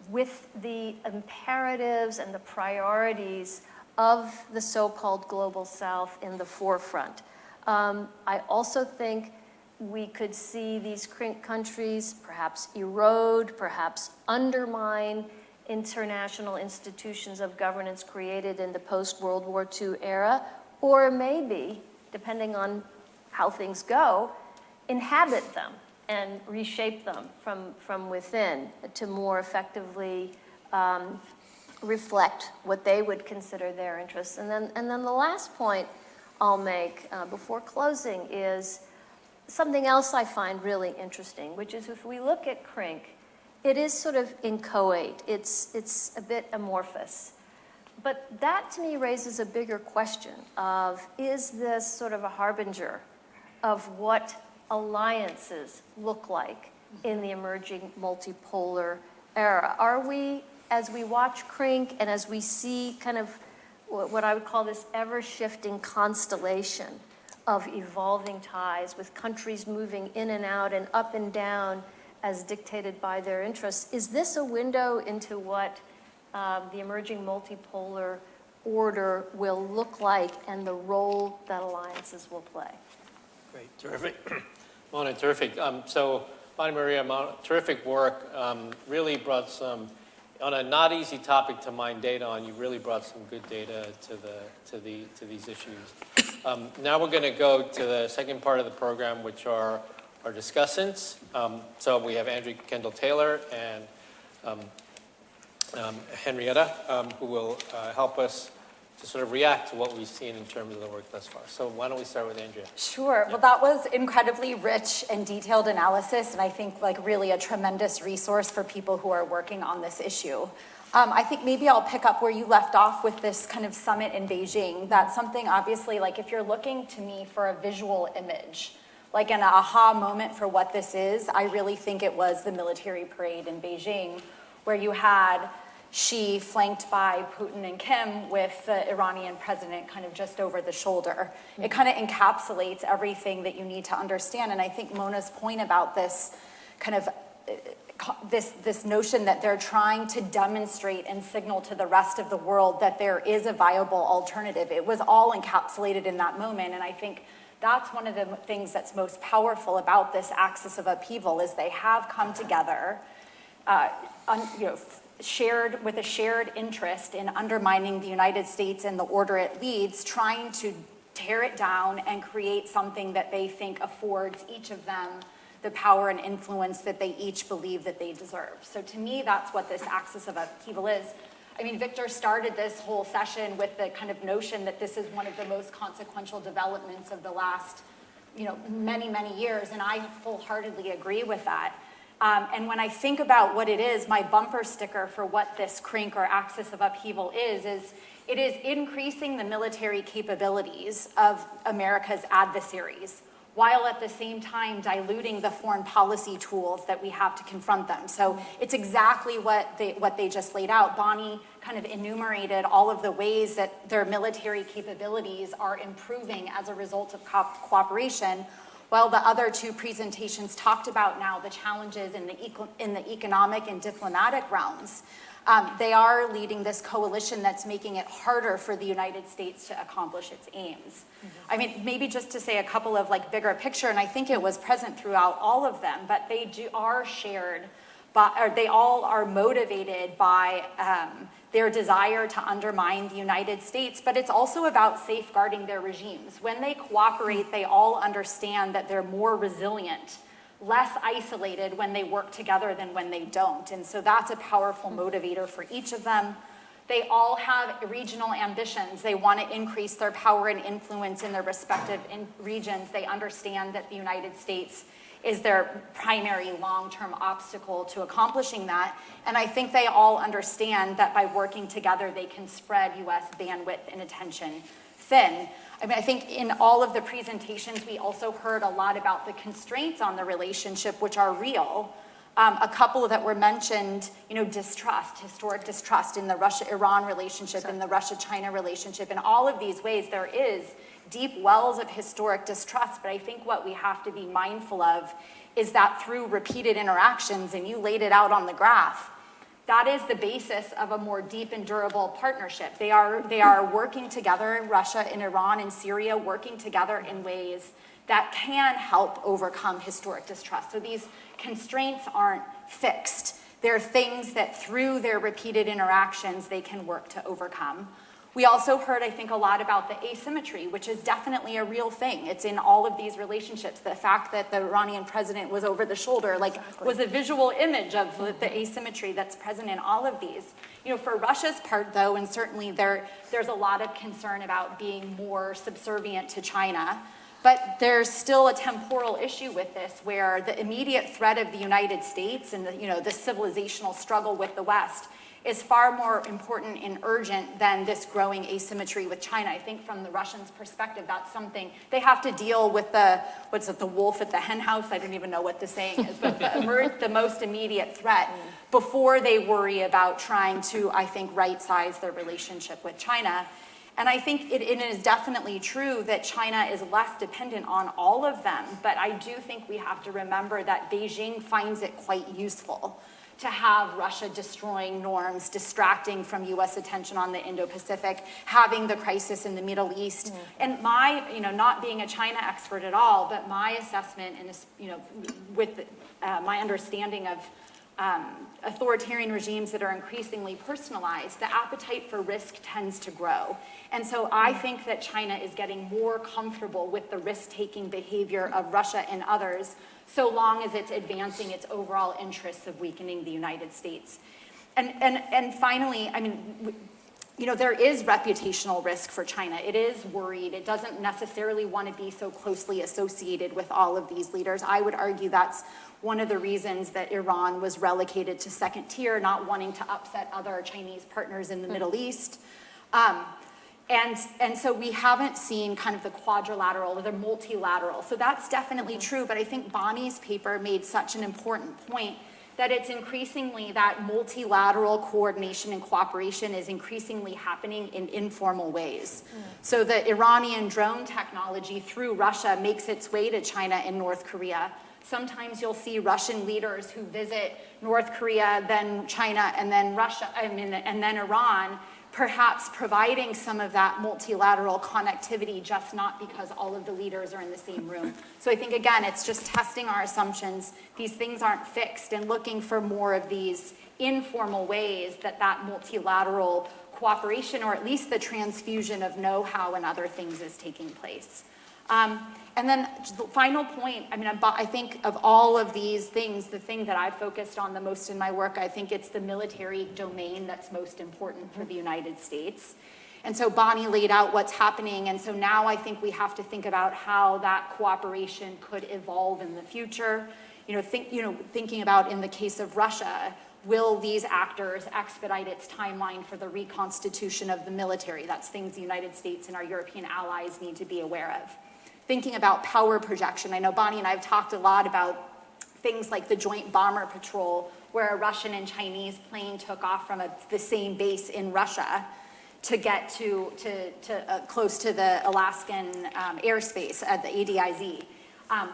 with the imperatives and the priorities of the so-called global south in the forefront. I also think we could see these CRINK countries perhaps erode, perhaps undermine international institutions of governance created in the post-World War II era, or maybe, depending on how things go, inhabit them and reshape them from within to more effectively reflect what they would consider their interests. And then the last point I'll make before closing is something else I find really interesting, which is if we look at CRINK, it is sort of inchoate. It's a bit amorphous. But that to me raises a bigger question of, is this sort of a harbinger of what alliances look like in the emerging multipolar era? Are we, as we watch CRINK and as we see kind of what I would call this ever-shifting constellation of evolving ties with countries moving in and out and up and down as dictated by their interests, is this a window into what the emerging multipolar order will look like and the role that alliances will play? Great, terrific. Mona, terrific. So, Bonnie Maria, terrific work. Really brought some, on a not easy topic to mine data on, you really brought some good data to these issues. Now we're going to go to the second part of the program, which are our discussants. So we have Andrea Kendall-Taylor and Henrietta, who will help us to sort of react to what we've seen in terms of the work thus far. So why don't we start with Andrea? Sure. Well, that was incredibly rich and detailed analysis, and I think like really a tremendous resource for people who are working on this issue. I think maybe I'll pick up where you left off with this kind of summit in Beijing. That's something obviously, like if you're looking to me for a visual image, like an aha moment for what this is, I really think it was the military parade in Beijing, where you had Xi flanked by Putin and Kim with the Iranian president kind of just over the shoulder. It kind of encapsulates everything that you need to understand. And I think Mona's point about this kind of this notion that they're trying to demonstrate and signal to the rest of the world that there is a viable alternative. It was all encapsulated in that moment. And I think that's one of the things that's most powerful about this axis of upheaval is they have come together, shared with a shared interest in undermining the United States and the order it leads, trying to tear it down and create something that they think affords each of them the power and influence that they each believe that they deserve. So to me, that's what this axis of upheaval is. I mean, Victor started this whole session with the kind of notion that this is one of the most consequential developments of the last, many, many years, and I full-heartedly agree with that. And when I think about what it is, my bumper sticker for what this CRINK or axis of upheaval is it is increasing the military capabilities of America's adversaries, while at the same time diluting the foreign policy tools that we have to confront them. So it's exactly what they just laid out. Bonnie kind of enumerated all of the ways that their military capabilities are improving as a result of cooperation, while the other two presentations talked about now the challenges in the economic and diplomatic realms. They are leading this coalition that's making it harder for the United States to accomplish its aims. I mean, maybe just to say a couple of bigger picture, and I think it was present throughout all of them, but they are shared, or they all are motivated by their desire to undermine the United States, but it's also about safeguarding their regimes. When they cooperate, they all understand that they're more resilient, less isolated when they work together than when they don't. And so that's a powerful motivator for each of them. They all have regional ambitions. They want to increase their power and influence in their respective regions. They understand that the United States is their primary long-term obstacle to accomplishing that. And I think they all understand that by working together, they can spread U.S. bandwidth and attention thin. I mean, I think in all of the presentations, we also heard a lot about the constraints on the relationship, which are real. A couple that were mentioned, distrust, historic distrust in the Russia-Iran relationship, in the Russia-China relationship. In all of these ways, there is deep wells of historic distrust, but I think what we have to be mindful of is that through repeated interactions, and you laid it out on the graph, that is the basis of a more deep and durable partnership. They are working together, Russia and Iran and Syria, working together in ways that can help overcome historic distrust. So these constraints aren't fixed. They're things that through their repeated interactions, they can work to overcome. We also heard, I think, a lot about the asymmetry, which is definitely a real thing. It's in all of these relationships. The fact that the Iranian president was over the shoulder, was a visual image of the asymmetry that's present in all of these. For Russia's part, though, and certainly there's a lot of concern about being more subservient to China, but there's still a temporal issue with this, where the immediate threat of the United States and the civilizational struggle with the West is far more important and urgent than this growing asymmetry with China. I think from the Russians' perspective, that's something they have to deal with the wolf at the hen house? I don't even know what the saying is, but the most immediate threat before they worry about trying to, I think, right-size their relationship with China. And I think it is definitely true that China is less dependent on all of them, but I do think we have to remember that Beijing finds it quite useful to have Russia destroying norms, distracting from U.S. attention on the Indo-Pacific, having the crisis in the Middle East. And my, not being a China expert at all, but my assessment and, with my understanding of authoritarian regimes that are increasingly personalized, the appetite for risk tends to grow. And so I think that China is getting more comfortable with the risk-taking behavior of Russia and others, so long as it's advancing its overall interests of weakening the United States. And finally, there is reputational risk for China. It is worried. It doesn't necessarily want to be so closely associated with all of these leaders. I would argue that's one of the reasons that Iran was relegated to second tier, not wanting to upset other Chinese partners in the Middle East. And so we haven't seen kind of the quadrilateral or the multilateral. So that's definitely true, but I think Bonny's paper made such an important point that it's increasingly that multilateral coordination and cooperation is increasingly happening in informal ways. So the Iranian drone technology through Russia makes its way to China and North Korea. Sometimes you'll see Russian leaders who visit North Korea, then China, and then and then Iran, perhaps providing some of that multilateral connectivity, just not because all of the leaders are in the same room. So I think, again, it's just testing our assumptions. These things aren't fixed, and looking for more of these informal ways that multilateral cooperation, or at least the transfusion of know-how and other things, is taking place. And then the final point, I think of all of these things, the thing that I've focused on the most in my work, I think it's the military domain that's most important for the United States. And so Bonny laid out what's happening, and so now I think we have to think about how that cooperation could evolve in the future. Thinking about in the case of Russia, will these actors expedite its timeline for the reconstitution of the military? That's things the United States and our European allies need to be aware of. Thinking about power projection, I know Bonny and I have talked a lot about things like the joint bomber patrol, where a Russian and Chinese plane took off from the same base in Russia to get to close to the Alaskan airspace at the ADIZ.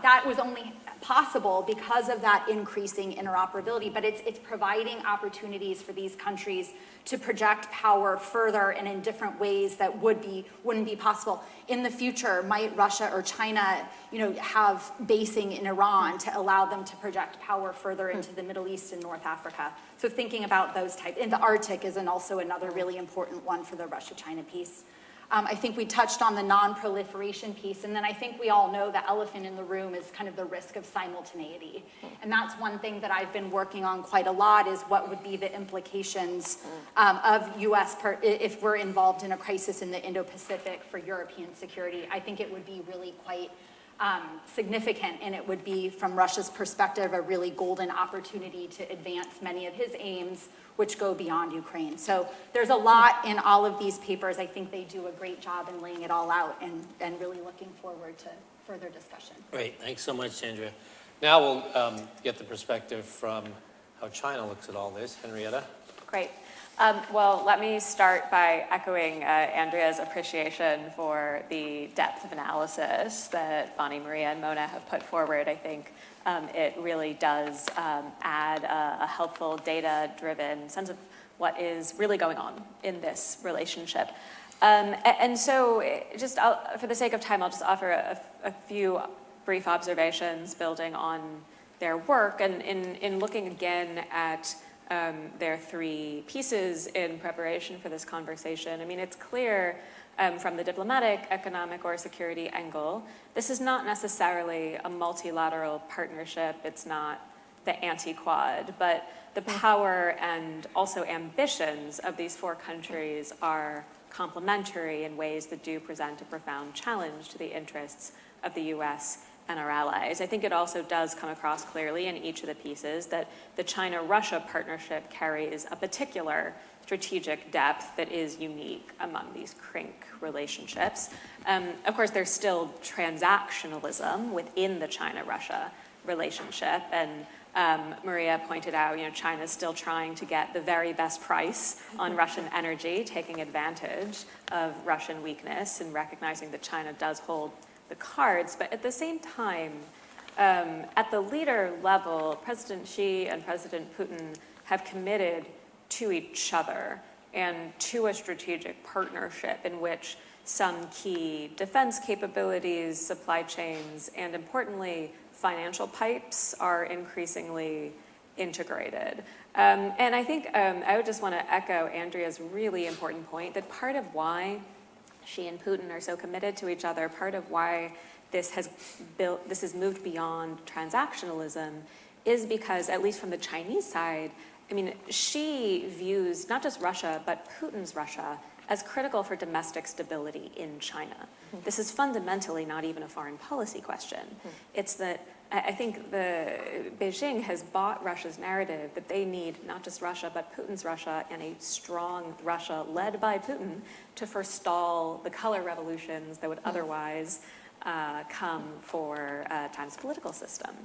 That was only possible because of that increasing interoperability, but it's providing opportunities for these countries to project power further and in different ways that wouldn't be possible. In the future, might Russia or China, have basing in Iran to allow them to project power further into the Middle East and North Africa? So thinking about those types. And the Arctic is also another really important one for the Russia-China piece. I think we touched on the non-proliferation piece, and then I think we all know the elephant in the room is kind of the risk of simultaneity. And that's one thing that I've been working on quite a lot, is what would be the implications of U.S. if we're involved in a crisis in the Indo-Pacific for European security. I think it would be really quite significant, and it would be, from Russia's perspective, a really golden opportunity to advance many of his aims, which go beyond Ukraine. So there's a lot in all of these papers. I think they do a great job in laying it all out, and really looking forward to further discussion. Great, thanks so much, Andrea. Now we'll get the perspective from how China looks at all this. Henrietta? Great. Well, let me start by echoing Andrea's appreciation for the depth of analysis that Bonny, Maria, and Mona have put forward. I think it really does add a helpful data-driven sense of what is really going on in this relationship. And so just for the sake of time, I'll just offer a few brief observations building on their work, and in looking again at their three pieces in preparation for this conversation. I mean, it's clear from the diplomatic, economic, or security angle, this is not necessarily a multilateral partnership. It's not the anti-Quad, but the power and also ambitions of these four countries are complementary in ways that do present a profound challenge to the interests of the US and our allies. I think it also does come across clearly in each of the pieces that the China-Russia partnership carries a particular strategic depth that is unique among these CRINK relationships. Of course, there's still transactionalism within the China-Russia relationship, and Maria pointed out, China's still trying to get the very best price on Russian energy, taking advantage of Russian weakness and recognizing that China does hold the cards. But at the same time, at the leader level, President Xi and President Putin have committed to each other and to a strategic partnership in which some key defense capabilities, supply chains, and importantly, financial pipes are increasingly integrated. And I think I would just want to echo Andrea's really important point that part of why Xi and Putin are so committed to each other, part of why this has moved beyond transactionalism is because, at least from the Chinese side, I mean, Xi views not just Russia, but Putin's Russia as critical for domestic stability in China. This is fundamentally not even a foreign policy question. It's that I think Beijing has bought Russia's narrative that they need not just Russia, but Putin's Russia and a strong Russia led by Putin to forestall the color revolutions that would otherwise come for China's political system.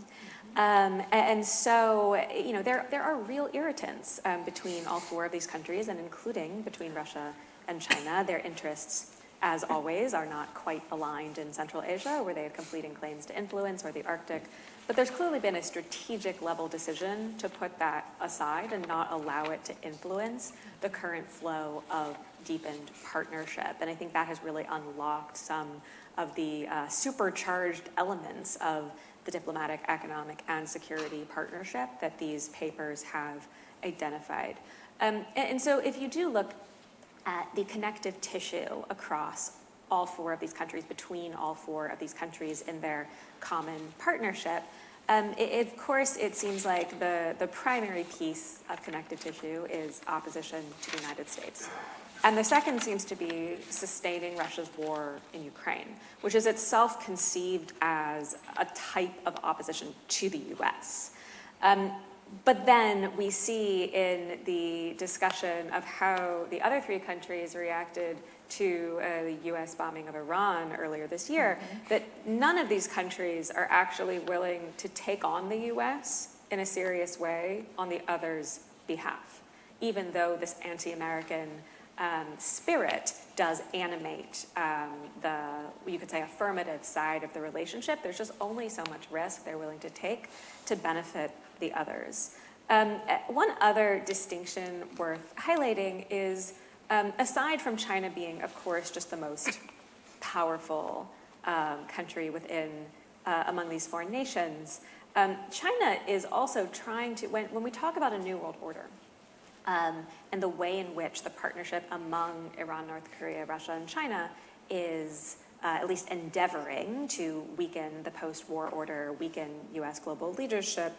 And so, there are real irritants between all four of these countries, and including between Russia and China. Their interests, as always, are not quite aligned in Central Asia, where they have competing claims to influence, or the Arctic. But there's clearly been a strategic level decision to put that aside and not allow it to influence the current flow of deepened partnership. And I think that has really unlocked some of the supercharged elements of the diplomatic, economic, and security partnership that these papers have identified. And so if you do look at the connective tissue across all four of these countries, between all four of these countries in their common partnership, of course, it seems like the primary piece of connective tissue is opposition to the United States. And the second seems to be sustaining Russia's war in Ukraine, which is itself conceived as a type of opposition to the US. But then we see in the discussion of how the other three countries reacted to the US bombing of Iran earlier this year, that none of these countries are actually willing to take on the US in a serious way on the other's behalf, even though this anti-American spirit does animate you could say, affirmative side of the relationship. There's just only so much risk they're willing to take to benefit the others. One other distinction worth highlighting is, aside from China being, of course, just the most powerful country within among these foreign nations, China is also trying to, when we talk about a new world order, and the way in which the partnership among Iran, North Korea, Russia, and China is at least endeavoring to weaken the post-war order, weaken U.S. global leadership.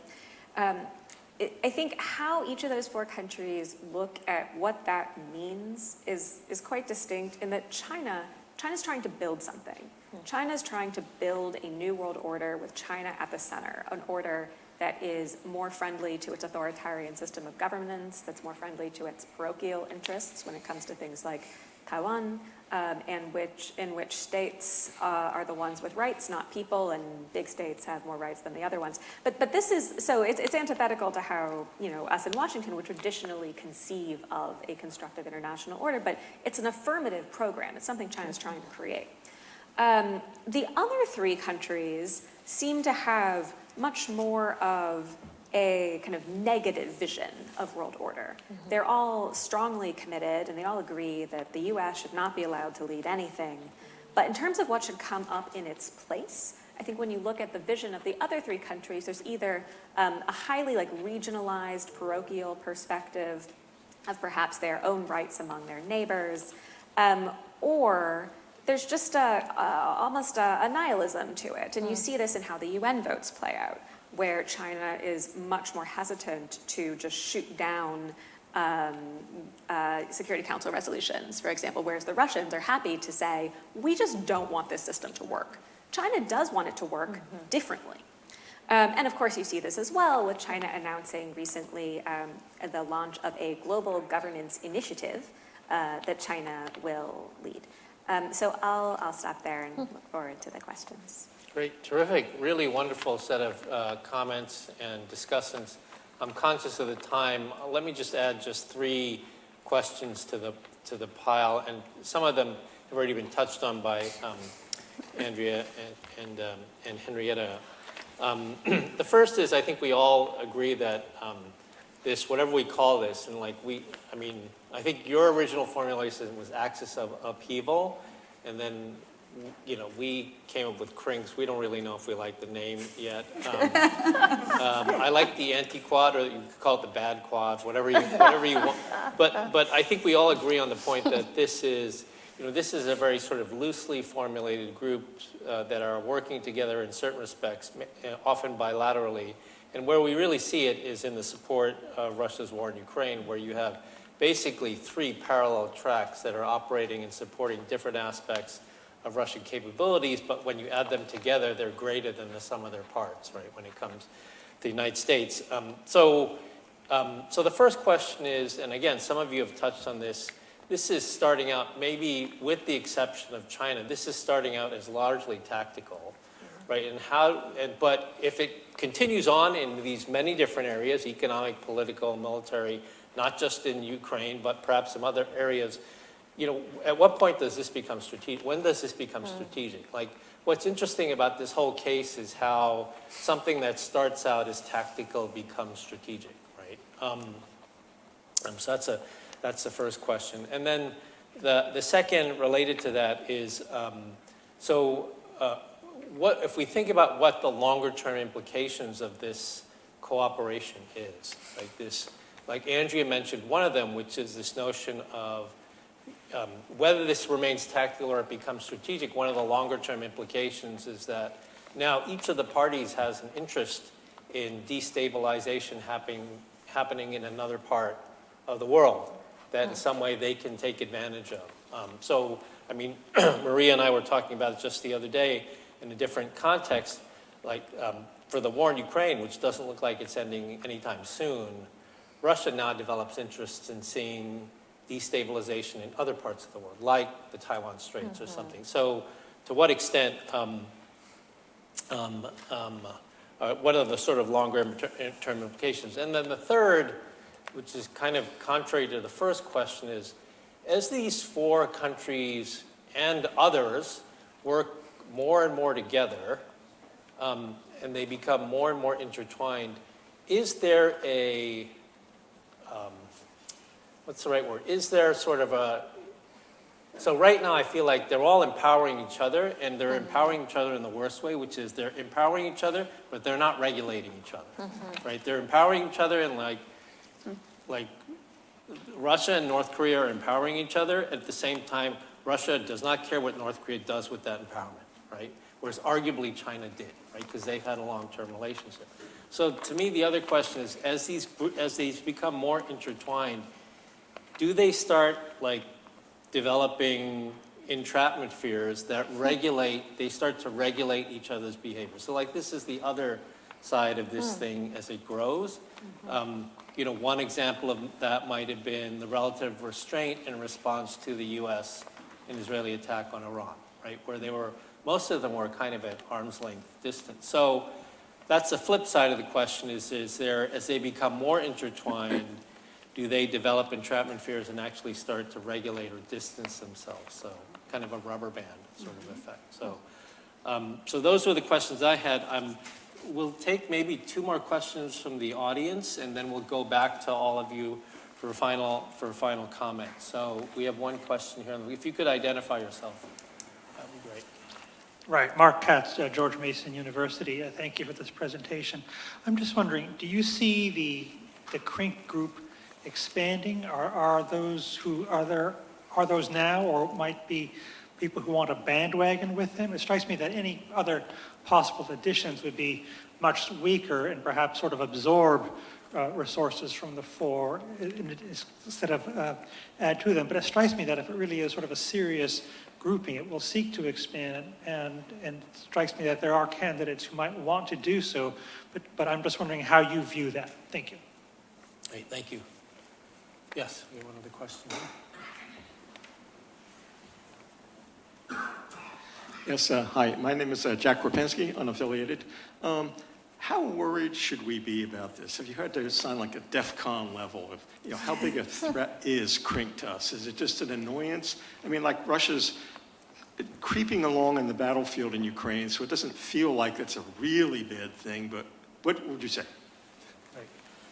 I think how each of those four countries look at what that means is quite distinct in that China's trying to build something. China's trying to build a new world order with China at the center, an order that is more friendly to its authoritarian system of governance, that's more friendly to its parochial interests when it comes to things like Taiwan, and in which states are the ones with rights, not people, and big states have more rights than the other ones. But this is, so it's antithetical to how, us in Washington would traditionally conceive of a constructive international order, but it's an affirmative program. It's something China's trying to create. The other three countries seem to have much more of a kind of negative vision of world order. They're all strongly committed, and they all agree that the U.S. should not be allowed to lead anything. But in terms of what should come up in its place, I think when you look at the vision of the other three countries, there's either a highly regionalized parochial perspective of perhaps their own rights among their neighbors, or there's just almost a nihilism to it. And you see this in how the UN votes play out, where China is much more hesitant to just shoot down Security Council resolutions, for example, whereas the Russians are happy to say, we just don't want this system to work. China does want it to work differently. And of course, you see this as well with China announcing recently the launch of a global governance initiative that China will lead. So I'll stop there and look forward to the questions. Great, terrific, really wonderful set of comments and discussants. I'm conscious of the time. Let me just add just 3 questions to the pile, and some of them have already been touched on by Andrea and Henrietta. The first is, I think we all agree that this, whatever we call this, and I think your original formulation was axis of upheaval, and then, we came up with CRINKs. We don't really know if we like the name yet. I like the anti-quad, or you could call it the bad quads, whatever you want. But I think we all agree on the point that this is a very sort of loosely formulated group that are working together in certain respects, often bilaterally. And where we really see it is in the support of Russia's war in Ukraine, where you have basically 3 parallel tracks that are operating and supporting different aspects of Russian capabilities, but when you add them together, they're greater than the sum of their parts, right, when it comes to the United States. So the first question is, and again, some of you have touched on this, this is starting out, maybe with the exception of China, this is starting out as largely tactical, right? But if it continues on in these many different areas, economic, political, military, not just in Ukraine, but perhaps some other areas, at what point does this become strategic? When does this become strategic? What's interesting about this whole case is how something that starts out as tactical becomes strategic, right? So that's the first question. And then the second related to that is, what if we think about what the longer term implications of this cooperation is, like Andrea mentioned one of them, which is this notion of whether this remains tactical or it becomes strategic. One of the longer term implications is that now each of the parties has an interest in destabilization happening in another part of the world that in some way they can take advantage of. Maria and I were talking about it just the other day in a different context, for the war in Ukraine, which doesn't look like it's ending anytime soon. Russia now develops interests in seeing destabilization in other parts of the world, like the Taiwan Straits or something. So to what extent, what are the sort of longer term implications? And then the third, which is kind of contrary to the first question, is as these 4 countries and others work more and more together, and they become more and more intertwined, is there a what's the right word? Is there sort of so right now I feel like they're all empowering each other, and they're empowering each other in the worst way, which is they're empowering each other, but they're not regulating each other, right? They're empowering each other, and like Russia and North Korea are empowering each other. At the same time, Russia does not care what North Korea does with that empowerment, right? Whereas arguably China did, right? Because they've had a long-term relationship. So to me, the other question is, as these become more intertwined, do they start developing entrapment fears that they start to regulate each other's behavior? So this is the other side of this thing as it grows. One example of that might have been the relative restraint in response to the U.S. and Israeli attack on Iran, right? Where most of them were kind of at arm's length distance. So that's the flip side of the question is there, as they become more intertwined, do they develop entrapment fears and actually start to regulate or distance themselves? So kind of a rubber band sort of effect. So those were the questions I had. We'll take maybe 2 more questions from the audience, and then we'll go back to all of you for a final comment. So we have one question here. If you could identify yourself, that would be great. Right, Mark Katz, George Mason University. Thank you for this presentation. I'm just wondering, do you see the CRINK group expanding? Are those now, or might be people who want a bandwagon with them? It strikes me that any other possible additions would be much weaker and perhaps sort of absorb resources from the four instead of add to them. But it strikes me that if it really is sort of a serious grouping, it will seek to expand, and it strikes me that there are candidates who might want to do so, but I'm just wondering how you view that. Thank you. Great, thank you. Yes, we have one other question. Yes, hi, my name is Jack Rapinski, unaffiliated. How worried should we be about this? Have you heard there sound like a DEFCON level of, how big a threat is CRINK to us? Is it just an annoyance? I mean, like Russia's creeping along in the battlefield in Ukraine, so it doesn't feel like it's a really bad thing, but what would you say?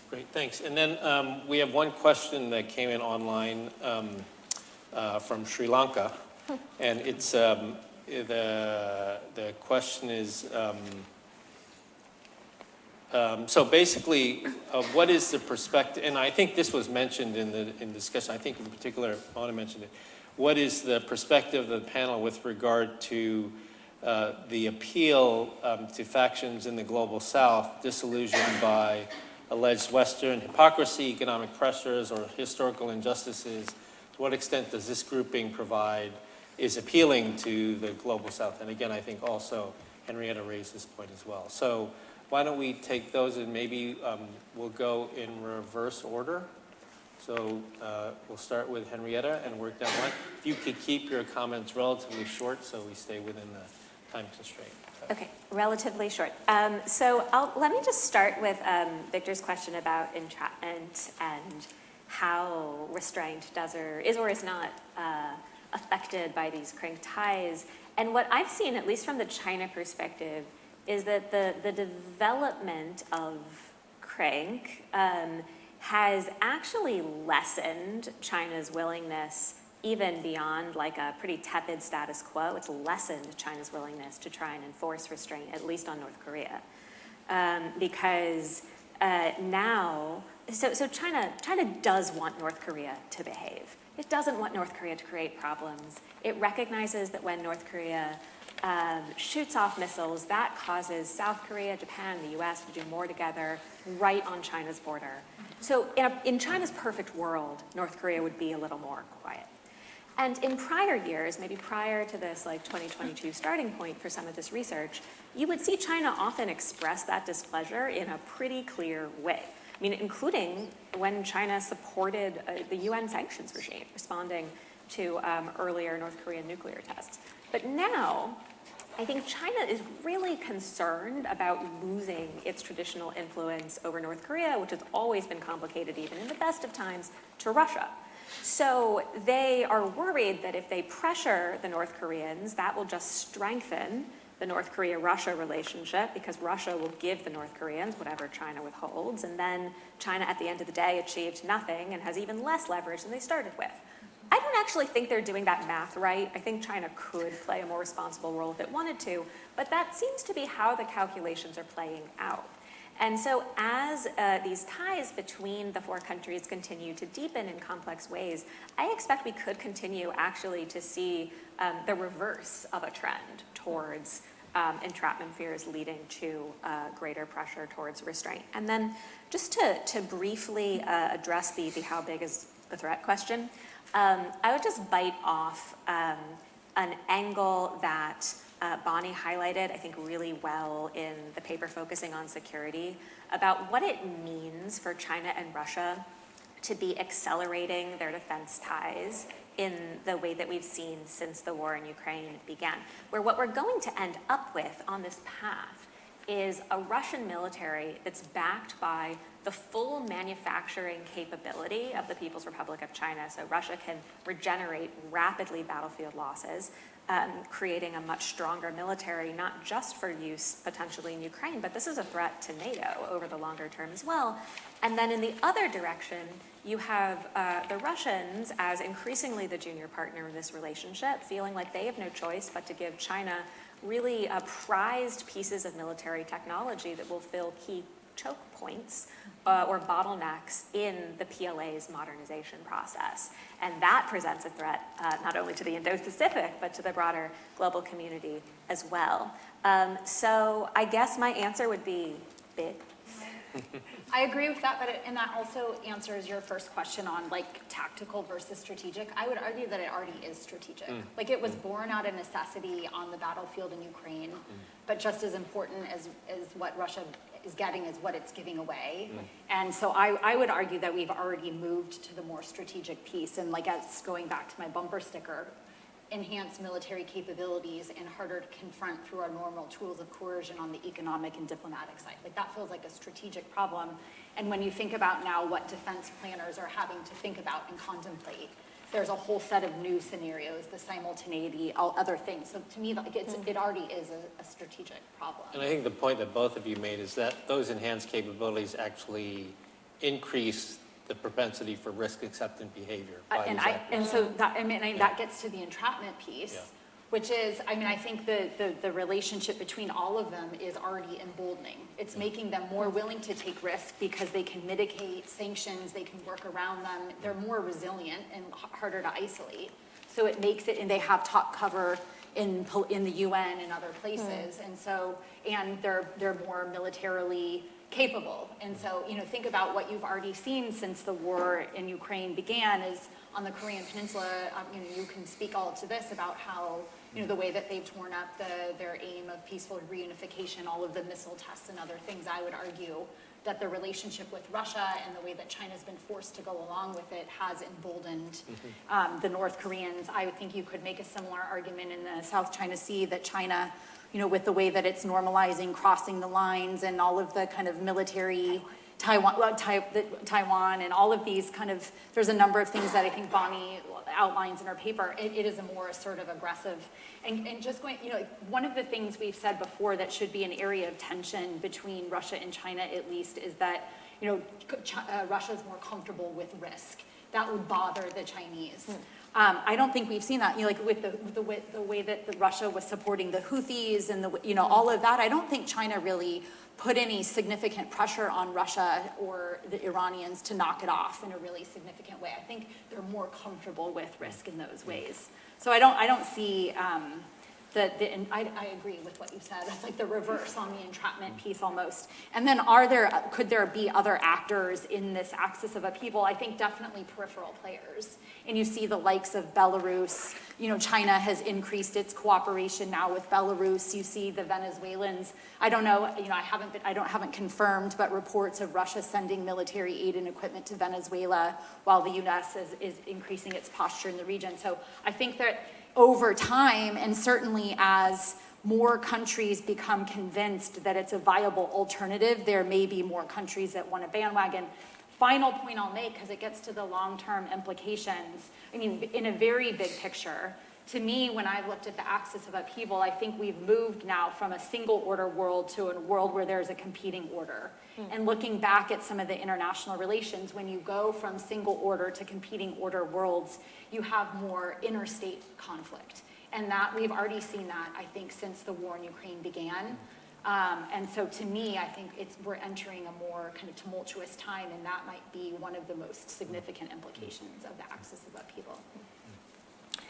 Great, thanks. And then we have one question that came in online from Sri Lanka, and it's the question is, so basically, what is the perspective? And I think this was mentioned in the discussion. I think in particular, Mona mentioned it. What is the perspective of the panel with regard to the appeal to factions in the global South disillusioned by alleged Western hypocrisy, economic pressures, or historical injustices? To what extent does this grouping is appealing to the global South? And again, I think also Henrietta raised this point as well. So why don't we take those and maybe we'll go in reverse order. So we'll start with Henrietta and work down one. If you could keep your comments relatively short so we stay within the time constraint. Okay, relatively short. So let me just start with Victor's question about entrapment and how restraint is or is not affected by these CRINK ties. And what I've seen, at least from the China perspective, is that the development of CRINK has actually lessened China's willingness even beyond like a pretty tepid status quo. It's lessened China's willingness to try and enforce restraint, at least on North Korea. Because now, so China does want North Korea to behave. It doesn't want North Korea to create problems. It recognizes that when North Korea shoots off missiles, that causes South Korea, Japan, and the US to do more together right on China's border. So in China's perfect world, North Korea would be a little more quiet. And in prior years, maybe prior to this like 2022 starting point for some of this research, you would see China often express that displeasure in a pretty clear way. I mean, including when China supported the UN sanctions regime, responding to earlier North Korean nuclear tests. But now, I think China is really concerned about losing its traditional influence over North Korea, which has always been complicated, even in the best of times, to Russia. So they are worried that if they pressure the North Koreans, that will just strengthen the North Korea-Russia relationship, because Russia will give the North Koreans whatever China withholds, and then China, at the end of the day, achieved nothing and has even less leverage than they started with. I don't actually think they're doing that math right. I think China could play a more responsible role if it wanted to, but that seems to be how the calculations are playing out. And so as these ties between the four countries continue to deepen in complex ways, I expect we could continue actually to see the reverse of a trend towards entrapment fears leading to greater pressure towards restraint. And then just to briefly address the how big is the threat question, I would just bite off an angle that Bonny highlighted, I think, really well in the paper focusing on security, about what it means for China and Russia to be accelerating their defense ties in the way that we've seen since the war in Ukraine began, where what we're going to end up with on this path is a Russian military that's backed by the full manufacturing capability of the People's Republic of China. So Russia can regenerate rapidly battlefield losses, creating a much stronger military, not just for use potentially in Ukraine, but this is a threat to NATO over the longer term as well. And then in the other direction, you have the Russians as increasingly the junior partner in this relationship, feeling like they have no choice but to give China really prized pieces of military technology that will fill key choke points or bottlenecks in the PLA's modernization process. And that presents a threat not only to the Indo-Pacific, but to the broader global community as well. So I guess my answer would be big. I agree with that, and that also answers your first question on like tactical versus strategic. I would argue that it already is strategic. Like it was born out of necessity on the battlefield in Ukraine, but just as important as what Russia is getting is what it's giving away. And so I would argue that we've already moved to the more strategic piece, and like as going back to my bumper sticker, enhanced military capabilities and harder to confront through our normal tools of coercion on the economic and diplomatic side. Like that feels like a strategic problem. And when you think about now what defense planners are having to think about and contemplate, there's a whole set of new scenarios, the simultaneity, all other things. So to me, like it already is a strategic problem. And I think the point that both of you made is that those enhanced capabilities actually increase the propensity for risk-acceptant behavior. And so that, that gets to the entrapment piece, which is, I think the relationship between all of them is already emboldening. It's making them more willing to take risk because they can mitigate sanctions, they can work around them, they're more resilient and harder to isolate. So it makes it, and they have top cover in the UN and other places, and they're more militarily capable. And so, think about what you've already seen since the war in Ukraine began is on the Korean Peninsula. You can speak all to this about how, the way that they've torn up their aim of peaceful reunification, all of the missile tests and other things. I would argue that the relationship with Russia and the way that China's been forced to go along with it has emboldened the North Koreans. I would think you could make a similar argument in the South China Sea that China, with the way that it's normalizing crossing the lines and all of the kind of military Taiwan and all of these kind of, there's a number of things that I think Bonnie outlines in her paper. It is a more assertive, aggressive, and just going, one of the things we've said before that should be an area of tension between Russia and China at least is that, Russia's more comfortable with risk. That would bother the Chinese. I don't think we've seen that, with the way that Russia was supporting the Houthis and all of that. I don't think China really put any significant pressure on Russia or the Iranians to knock it off in a really significant way. I think they're more comfortable with risk in those ways. So I don't see and I agree with what you said. It's like the reverse on the entrapment piece almost. And then could there be other actors in this axis of upheaval? I think definitely peripheral players. And you see the likes of Belarus. China has increased its cooperation now with Belarus. You see the Venezuelans. I don't know, I haven't confirmed, but reports of Russia sending military aid and equipment to Venezuela while the US is increasing its posture in the region. So I think that over time, and certainly as more countries become convinced that it's a viable alternative, there may be more countries that want to bandwagon. Final point I'll make, because it gets to the long-term implications. In a very big picture, to me, when I've looked at the axis of upheaval, I think we've moved now from a single order world to a world where there's a competing order. And looking back at some of the international relations, when you go from single order to competing order worlds, you have more interstate conflict. And that we've already seen that, I think, since the war in Ukraine began. And so to me, I think we're entering a more kind of tumultuous time, and that might be one of the most significant implications of the axis of upheaval.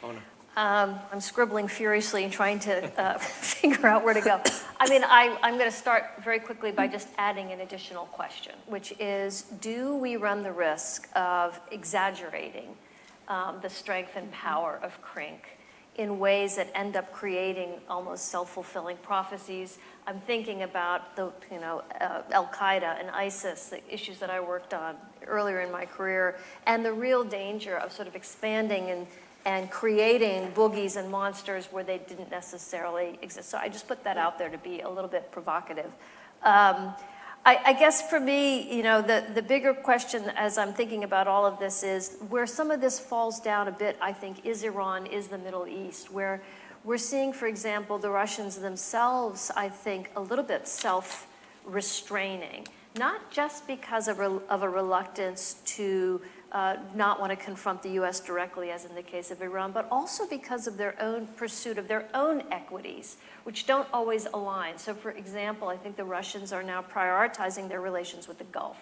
Mona. I'm scribbling furiously and trying to figure out where to go. I'm going to start very quickly by just adding an additional question, which is, do we run the risk of exaggerating the strength and power of CRINK in ways that end up creating almost self-fulfilling prophecies? I'm thinking about the, Al-Qaeda and ISIS, the issues that I worked on earlier in my career, and the real danger of sort of expanding and creating boogies and monsters where they didn't necessarily exist. So I just put that out there to be a little bit provocative. I guess for me, the bigger question as I'm thinking about all of this is where some of this falls down a bit, I think, is Iran, is the Middle East, where we're seeing, for example, the Russians themselves, I think, a little bit self-restraining. not just because of a reluctance to not want to confront the U.S. directly, as in the case of Iran, but also because of their own pursuit of their own equities, which don't always align. So, for example, I think the Russians are now prioritizing their relations with the Gulf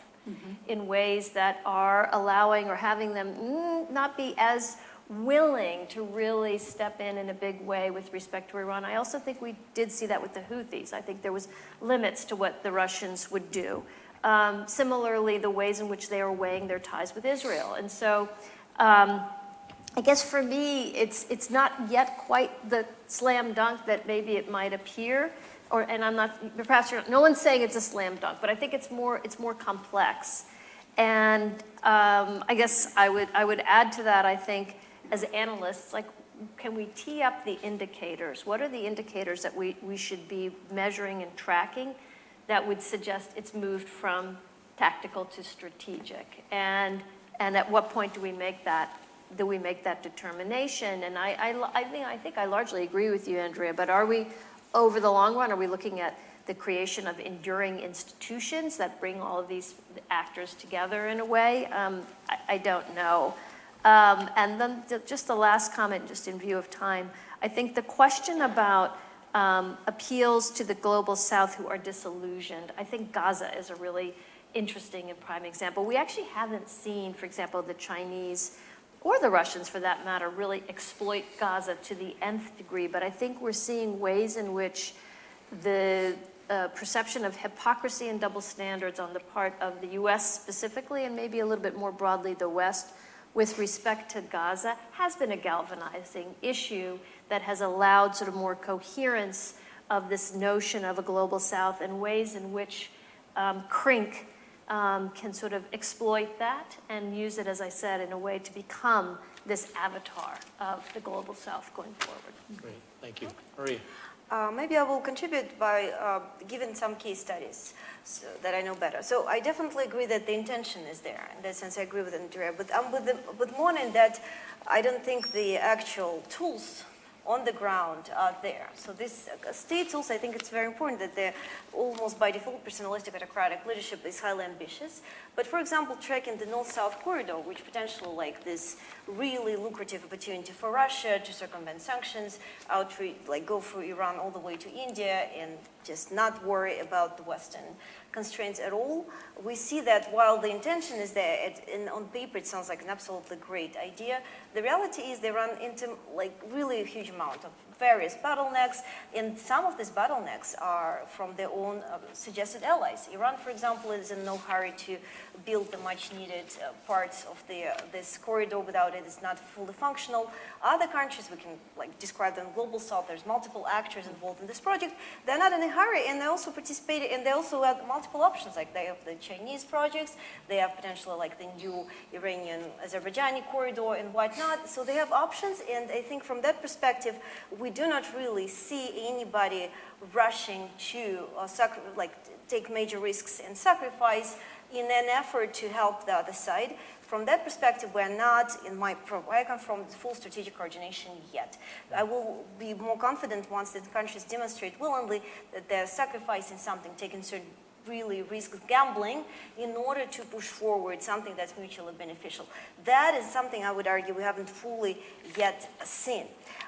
in ways that are allowing or having them not be as willing to really step in a big way with respect to Iran. I also think we did see that with the Houthis. I think there was limits to what the Russians would do. Similarly, the ways in which they are weighing their ties with Israel. And so I guess for me, it's not yet quite the slam dunk that maybe it might appear. And I'm not, perhaps no one's saying it's a slam dunk, but I think it's more complex. And I guess I would add to that, I think, as analysts, like, can we tee up the indicators? What are the indicators that we should be measuring and tracking that would suggest it's moved from tactical to strategic? And at what point do we make that determination? And I think I largely agree with you, Andrea, but are we, over the long run, are we looking at the creation of enduring institutions that bring all of these actors together in a way? I don't know. And then just the last comment, just in view of time, I think the question about appeals to the global south who are disillusioned, I think Gaza is a really interesting and prime example. We actually haven't seen, for example, the Chinese or the Russians, for that matter, really exploit Gaza to the nth degree, but I think we're seeing ways in which the perception of hypocrisy and double standards on the part of the U.S. specifically, and maybe a little bit more broadly the West, with respect to Gaza, has been a galvanizing issue that has allowed sort of more coherence of this notion of a global south and ways in which CRINK can sort of exploit that and use it, as I said, in a way to become this avatar of the global south going forward. Great, thank you. Maria. Maybe I will contribute by giving some case studies that I know better. So I definitely agree that the intention is there. In that sense, I agree with Andrea. But I'm with Mona in that I don't think the actual tools on the ground are there. So this state tools, I think it's very important that they're almost by default personalistic autocratic leadership is highly ambitious. But for example, tracking the north-south corridor, which potentially like this really lucrative opportunity for Russia to circumvent sanctions, like go through Iran all the way to India and just not worry about the Western constraints at all. We see that while the intention is there, on paper it sounds like an absolutely great idea. The reality is they run into like really a huge amount of various bottlenecks, and some of these bottlenecks are from their own suggested allies. Iran, for example, is in no hurry to build the much needed parts of this corridor. Without it, it's not fully functional. Other countries, we can like describe them global south. There's multiple actors involved in this project. They're not in a hurry, and they also participate, and they also have multiple options. Like they have the Chinese projects, they have potentially like the new Iranian-Azerbaijani corridor and whatnot. So they have options, and I think from that perspective, we do not really see anybody rushing to take major risks and sacrifice in an effort to help the other side. From that perspective, we're not, I come from full strategic coordination yet. I will be more confident once the countries demonstrate willingly that they're sacrificing something, taking certain really risk gambling in order to push forward something that's mutually beneficial. That is something I would argue we haven't fully yet seen.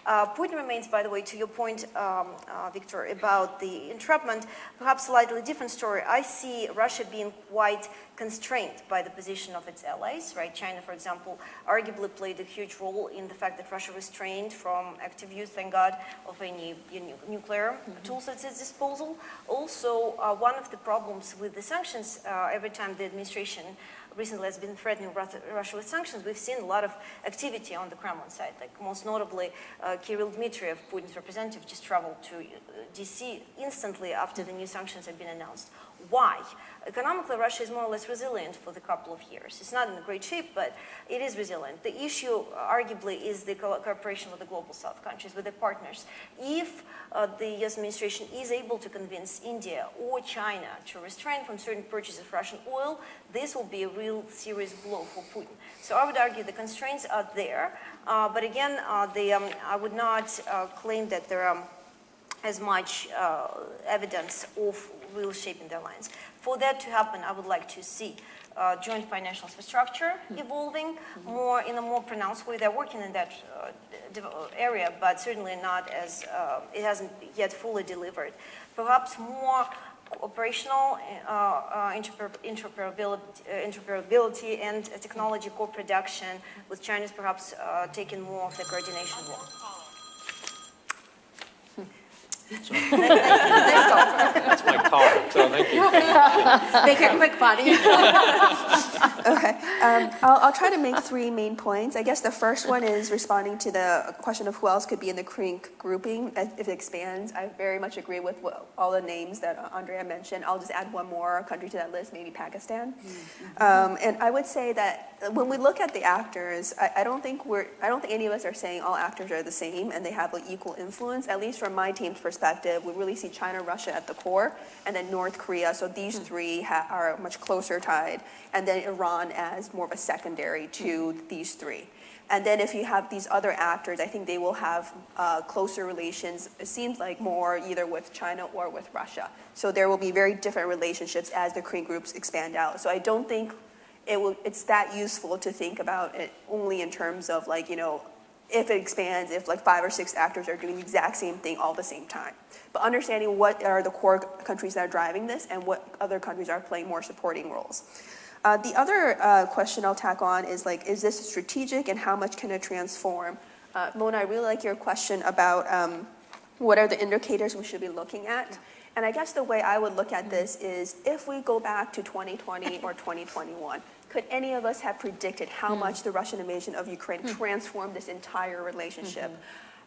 Putin remains, by the way, to your point, Victor, about the entrapment, perhaps slightly different story. I see Russia being quite constrained by the position of its allies, right? China, for example, arguably played a huge role in the fact that Russia restrained from active use, thank God, of any nuclear tools at its disposal. Also, one of the problems with the sanctions, every time the administration recently has been threatening Russia with sanctions, we've seen a lot of activity on the Kremlin side. Like most notably, Kirill Dmitriev, Putin's representative, just traveled to DC instantly after the new sanctions had been announced. Why? Economically, Russia is more or less resilient for the couple of years. It's not in a great shape, but it is resilient. The issue, arguably, is the cooperation with the global south countries, with their partners. If the US administration is able to convince India or China to restrain from certain purchases of Russian oil, this will be a real serious blow for Putin. So I would argue the constraints are there, but again, I would not claim that there are as much evidence of really shaping the alliance. For that to happen, I would like to see joint financial infrastructure evolving more in a more pronounced way. They're working in that area, but certainly not as it hasn't yet fully delivered. Perhaps more operational interoperability and technology co-production, with China's perhaps taking more of the coordination role. That's my card, so thank you. Make it quick, Bonnie. Okay, I'll try to make three main points. I guess the first one is responding to the question of who else could be in the CRINK grouping if it expands. I very much agree with all the names that Andrea mentioned. I'll just add one more country to that list, maybe Pakistan. And I would say that when we look at the actors, I don't think any of us are saying all actors are the same and they have like equal influence. At least from my team's perspective, we really see China, Russia at the core, and then North Korea. So these three are much closer tied, and then Iran as more of a secondary to these three. And then if you have these other actors, I think they will have closer relations, it seems like more either with China or with Russia. So there will be very different relationships as the CRINK groups expand out. So I don't think it's that useful to think about it only in terms of like, you know, if it expands, if like 5 or 6 actors are doing the exact same thing all at the same time. But understanding what are the core countries that are driving this and what other countries are playing more supporting roles. The other question I'll tack on is like, is this strategic and how much can it transform? Mona, I really like your question about what are the indicators we should be looking at. And I guess the way I would look at this is if we go back to 2020 or 2021, could any of us have predicted how much the Russian invasion of Ukraine transformed this entire relationship?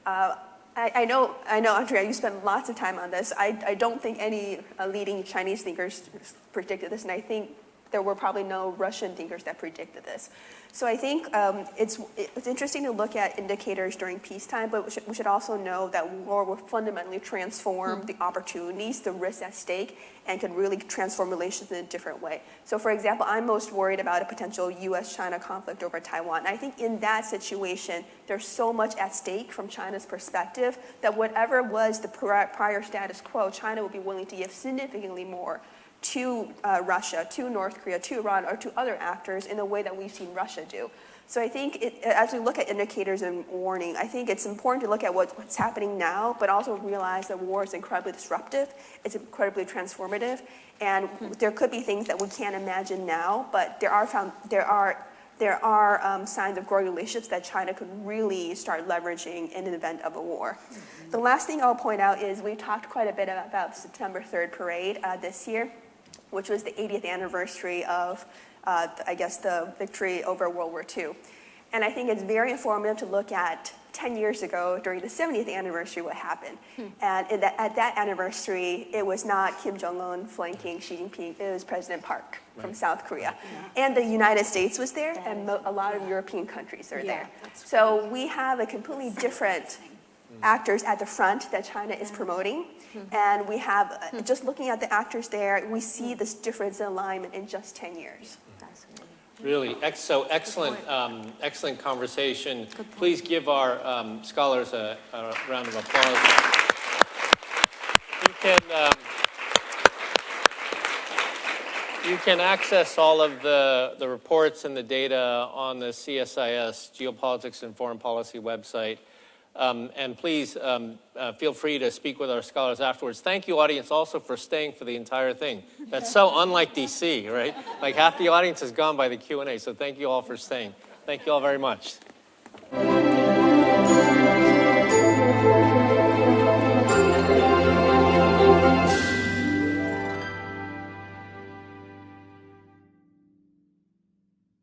I know, Andrea, you spent lots of time on this. I don't think any leading Chinese thinkers predicted this, and I think there were probably no Russian thinkers that predicted this. So I think it's interesting to look at indicators during peacetime, but we should also know that war will fundamentally transform the opportunities, the risks at stake, and can really transform relations in a different way. So for example, I'm most worried about a potential US-China conflict over Taiwan. And I think in that situation, there's so much at stake from China's perspective that whatever was the prior status quo, China would be willing to give significantly more to Russia, to North Korea, to Iran, or to other actors in the way that we've seen Russia do. So I think as we look at indicators and warning, I think it's important to look at what's happening now, but also realize that war is incredibly disruptive, it's incredibly transformative, and there could be things that we can't imagine now, but there are signs of growing relationships that China could really start leveraging in the event of a war. The last thing I'll point out is we talked quite a bit about the September 3rd parade this year, which was the 80th anniversary of, I guess, the victory over World War II. And I think it's very informative to look at 10 years ago, during the 70th anniversary, what happened. And at that anniversary, it was not Kim Jong-un flanking Xi Jinping, it was President Park from South Korea. And the United States was there, and a lot of European countries are there. So we have a completely different actors at the front that China is promoting. And we have, just looking at the actors there, we see this difference in alignment in just 10 years. Really, excellent conversation. Please give our scholars a round of applause. You can access all of the reports and the data on the CSIS Geopolitics and Foreign Policy website. And please feel free to speak with our scholars afterwards. Thank you, audience, also for staying for the entire thing. That's so unlike DC, right? Like half the audience has gone by the Q&A, so thank you all for staying. Thank you all very much.